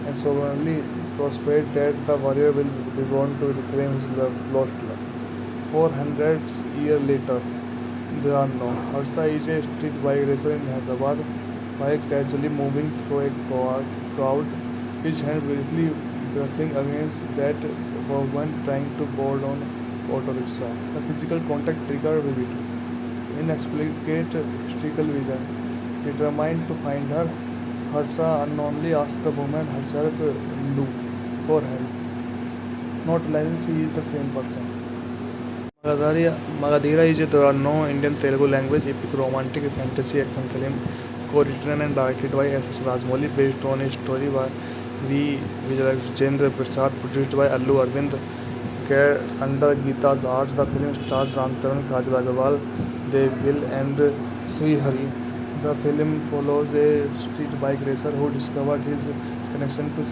and sovereignly prospers that the warrior will return to reclaim his lost love. 400 years later, there are no. Harsa is a street bike racer in Hyderabad, bike casually moving through a crowd, his hand briefly brushing against that woman trying to board on auto rickshaw. The physical contact triggered vivid, inexplicable mystical vision. Determined to find her, Harsa unknowingly asks the woman herself Hindu for help, not realizing she is the same person. Magadhira is a no-Indian Telugu language epic romantic fantasy action film co-written and directed by S.S. Rajamouli based on a story by V. Vijayendra Prasad produced by Allu Arvind under Geeta's Arts. The film stars Ramcharan, Kajal Agarwal, Dev Gill and Sri Hari. The film follows a street bike racer who discovered his connection to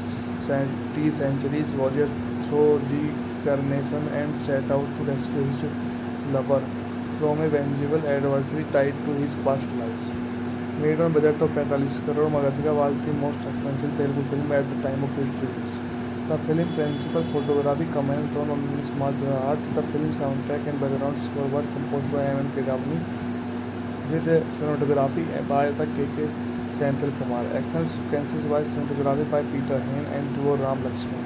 centuries warrior through reincarnation and set out to rescue his lover from a vengeful adversary tied to his past lives. Made on budget of 45 crore, Magadhira was the most expensive Telugu film at the time of its release. The film principal photography commented on smart art. The film soundtrack and background score were composed by M. Kedavani with cinematography by the K.K. Senthil Kumar. Action sequences by cinematography by Peter Hain and duo Ram Lakshman.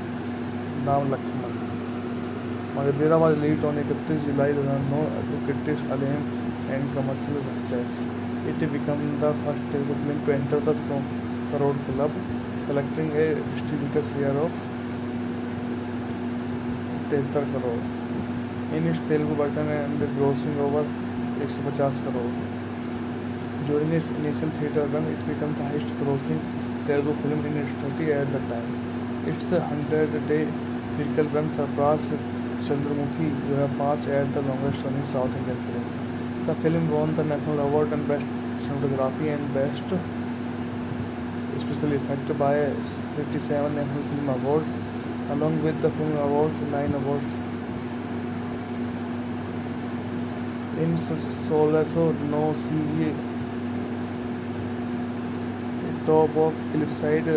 Magadhira was released on 31 July 2009 to critics acclaim and commercial success. It became the first Telugu film to enter the 100 crore club, collecting a distributor share of 73 crore in its Telugu version and grossing over 150 crore. During its initial theatre run, it became the highest grossing Telugu film in its country at the time. Its 100-day critical run surpassed Chandramukhi 2005 as the longest running South Indian film. The film won the National Award and Best Cinematography and Best Special Effect by 57 National Film Awards. Along with the film awards, 9 awards in Solaso no see top of cliffside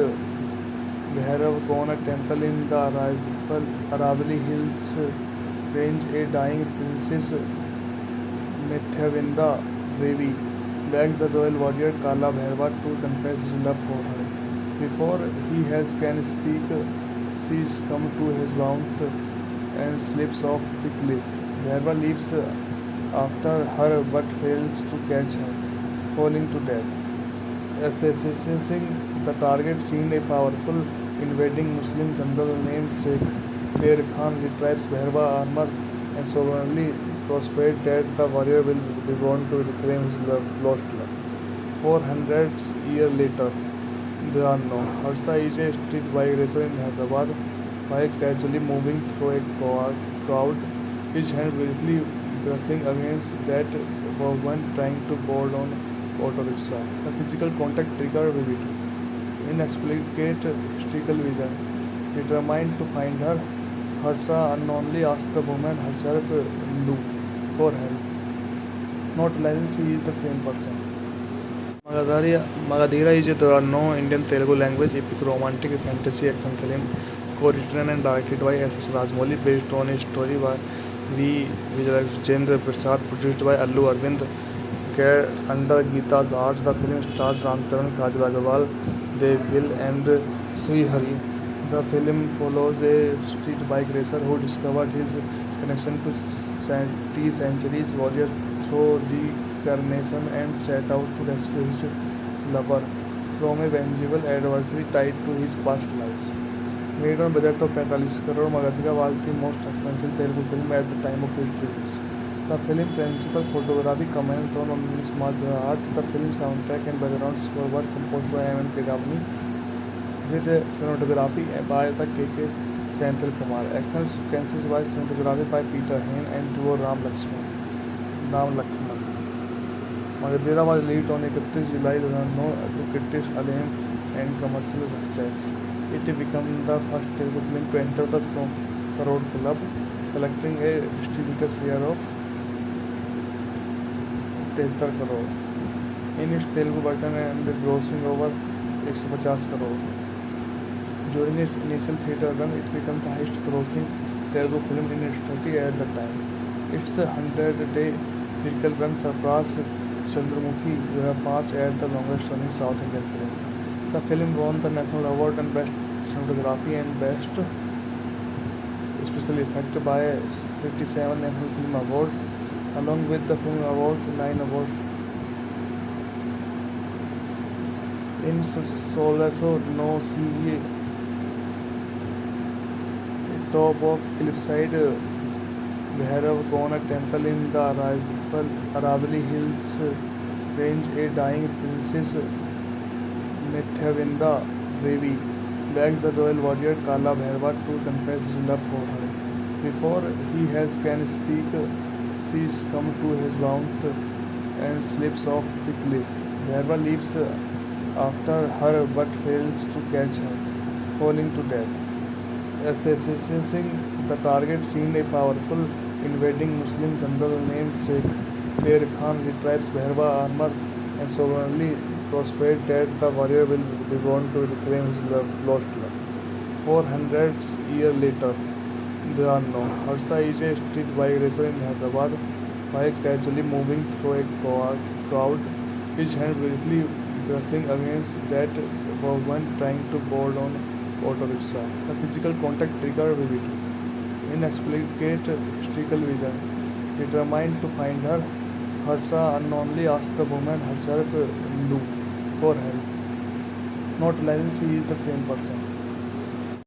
Bhairav Kona temple in the Aravali Hills range. A dying princess Nityavinda Devi begs the royal warrior Kala Bhairava to confess his love for her. Before he can speak, she's come to his mount and slips off the cliff. Bhairava leaps after her but fails to catch her, falling to death. Assessing the target seemed a powerful invading Muslim general named Sher Khan retrieves Bherba armor and sovereignly prospers that the warrior will return to reclaim his lost love. 400 years later, there are no. Harsa is a street bike racer in Hyderabad, bike casually moving through a crowd, his hand briefly brushing against that woman trying to board on auto rickshaw. The physical contact triggered vivid, inexplicable mystical vision. Determined to find her, Harsa unknowingly asks the woman herself Hindu for help, not realizing she is the same person. Magadhira is a no-Indian Telugu language epic romantic fantasy action film co-written and directed by S.S. Rajamouli based on a story by V. Vijayendra Prasad produced by Allu Arvind under Geeta's Arts. The film stars Ramcharan, Kajal Agarwal, Dev Gill and Sri Hari. The film follows a street bike racer who discovered his connection to centuries warrior through reincarnation and set out to rescue his lover from a vengeful adversary tied to his past lives. Made on budget of 45 crore, Magadhira was the most expensive Telugu film at the time of its release. The film principal photography commented on smart art. The film soundtrack and background score were composed by M. Kedavani with cinematography by the K.K. Senthil Kumar. Action sequences by cinematography by Peter Hain and duo Ram Lakshman. Magadera was released on 31 July 2009 to critics acclaim and commercial success. It became the first Telugu film to enter the 100 crore club, collecting a distributor share of 73 crore in its Telugu version and grossing over 150 crore. During its initial theatre run, it became the highest grossing Telugu film in its 30 at the time. Its 100-day critical run surpassed Chandramukhi 2005 as the longest running South Indian film. The film won the National Award and Best Cinematography and Best Special Effect by 57 National Film Awards, along with the Film Awards, 9 awards. In Solaso no see top of cliffside Bhairav Kona temple in the Aravali Hills range, a dying princess Nityavinda Devi begs the royal warrior Kala Bhairava to confess his love for her. Before he can speak, she comes to his mount and slips off the cliff. Bhairava leaps after her but fails to catch her, falling to death. Assessing the target scene, a powerful invading Muslim general named Sher Khan retrieves Bhairava's armor and sovereignly prospers that the warrior will be born to reclaim his lost love. 400 years later, there are no. Harsha is a street bike racer in Hyderabad, bike casually moving through a crowd, his hand briefly brushing against that woman trying to board on auto rickshaw. The physical contact triggered vividly. Inexplicate mystical vision. Determined to find her, Harsha unknowingly asks the woman herself for help, not realizing she is the same person.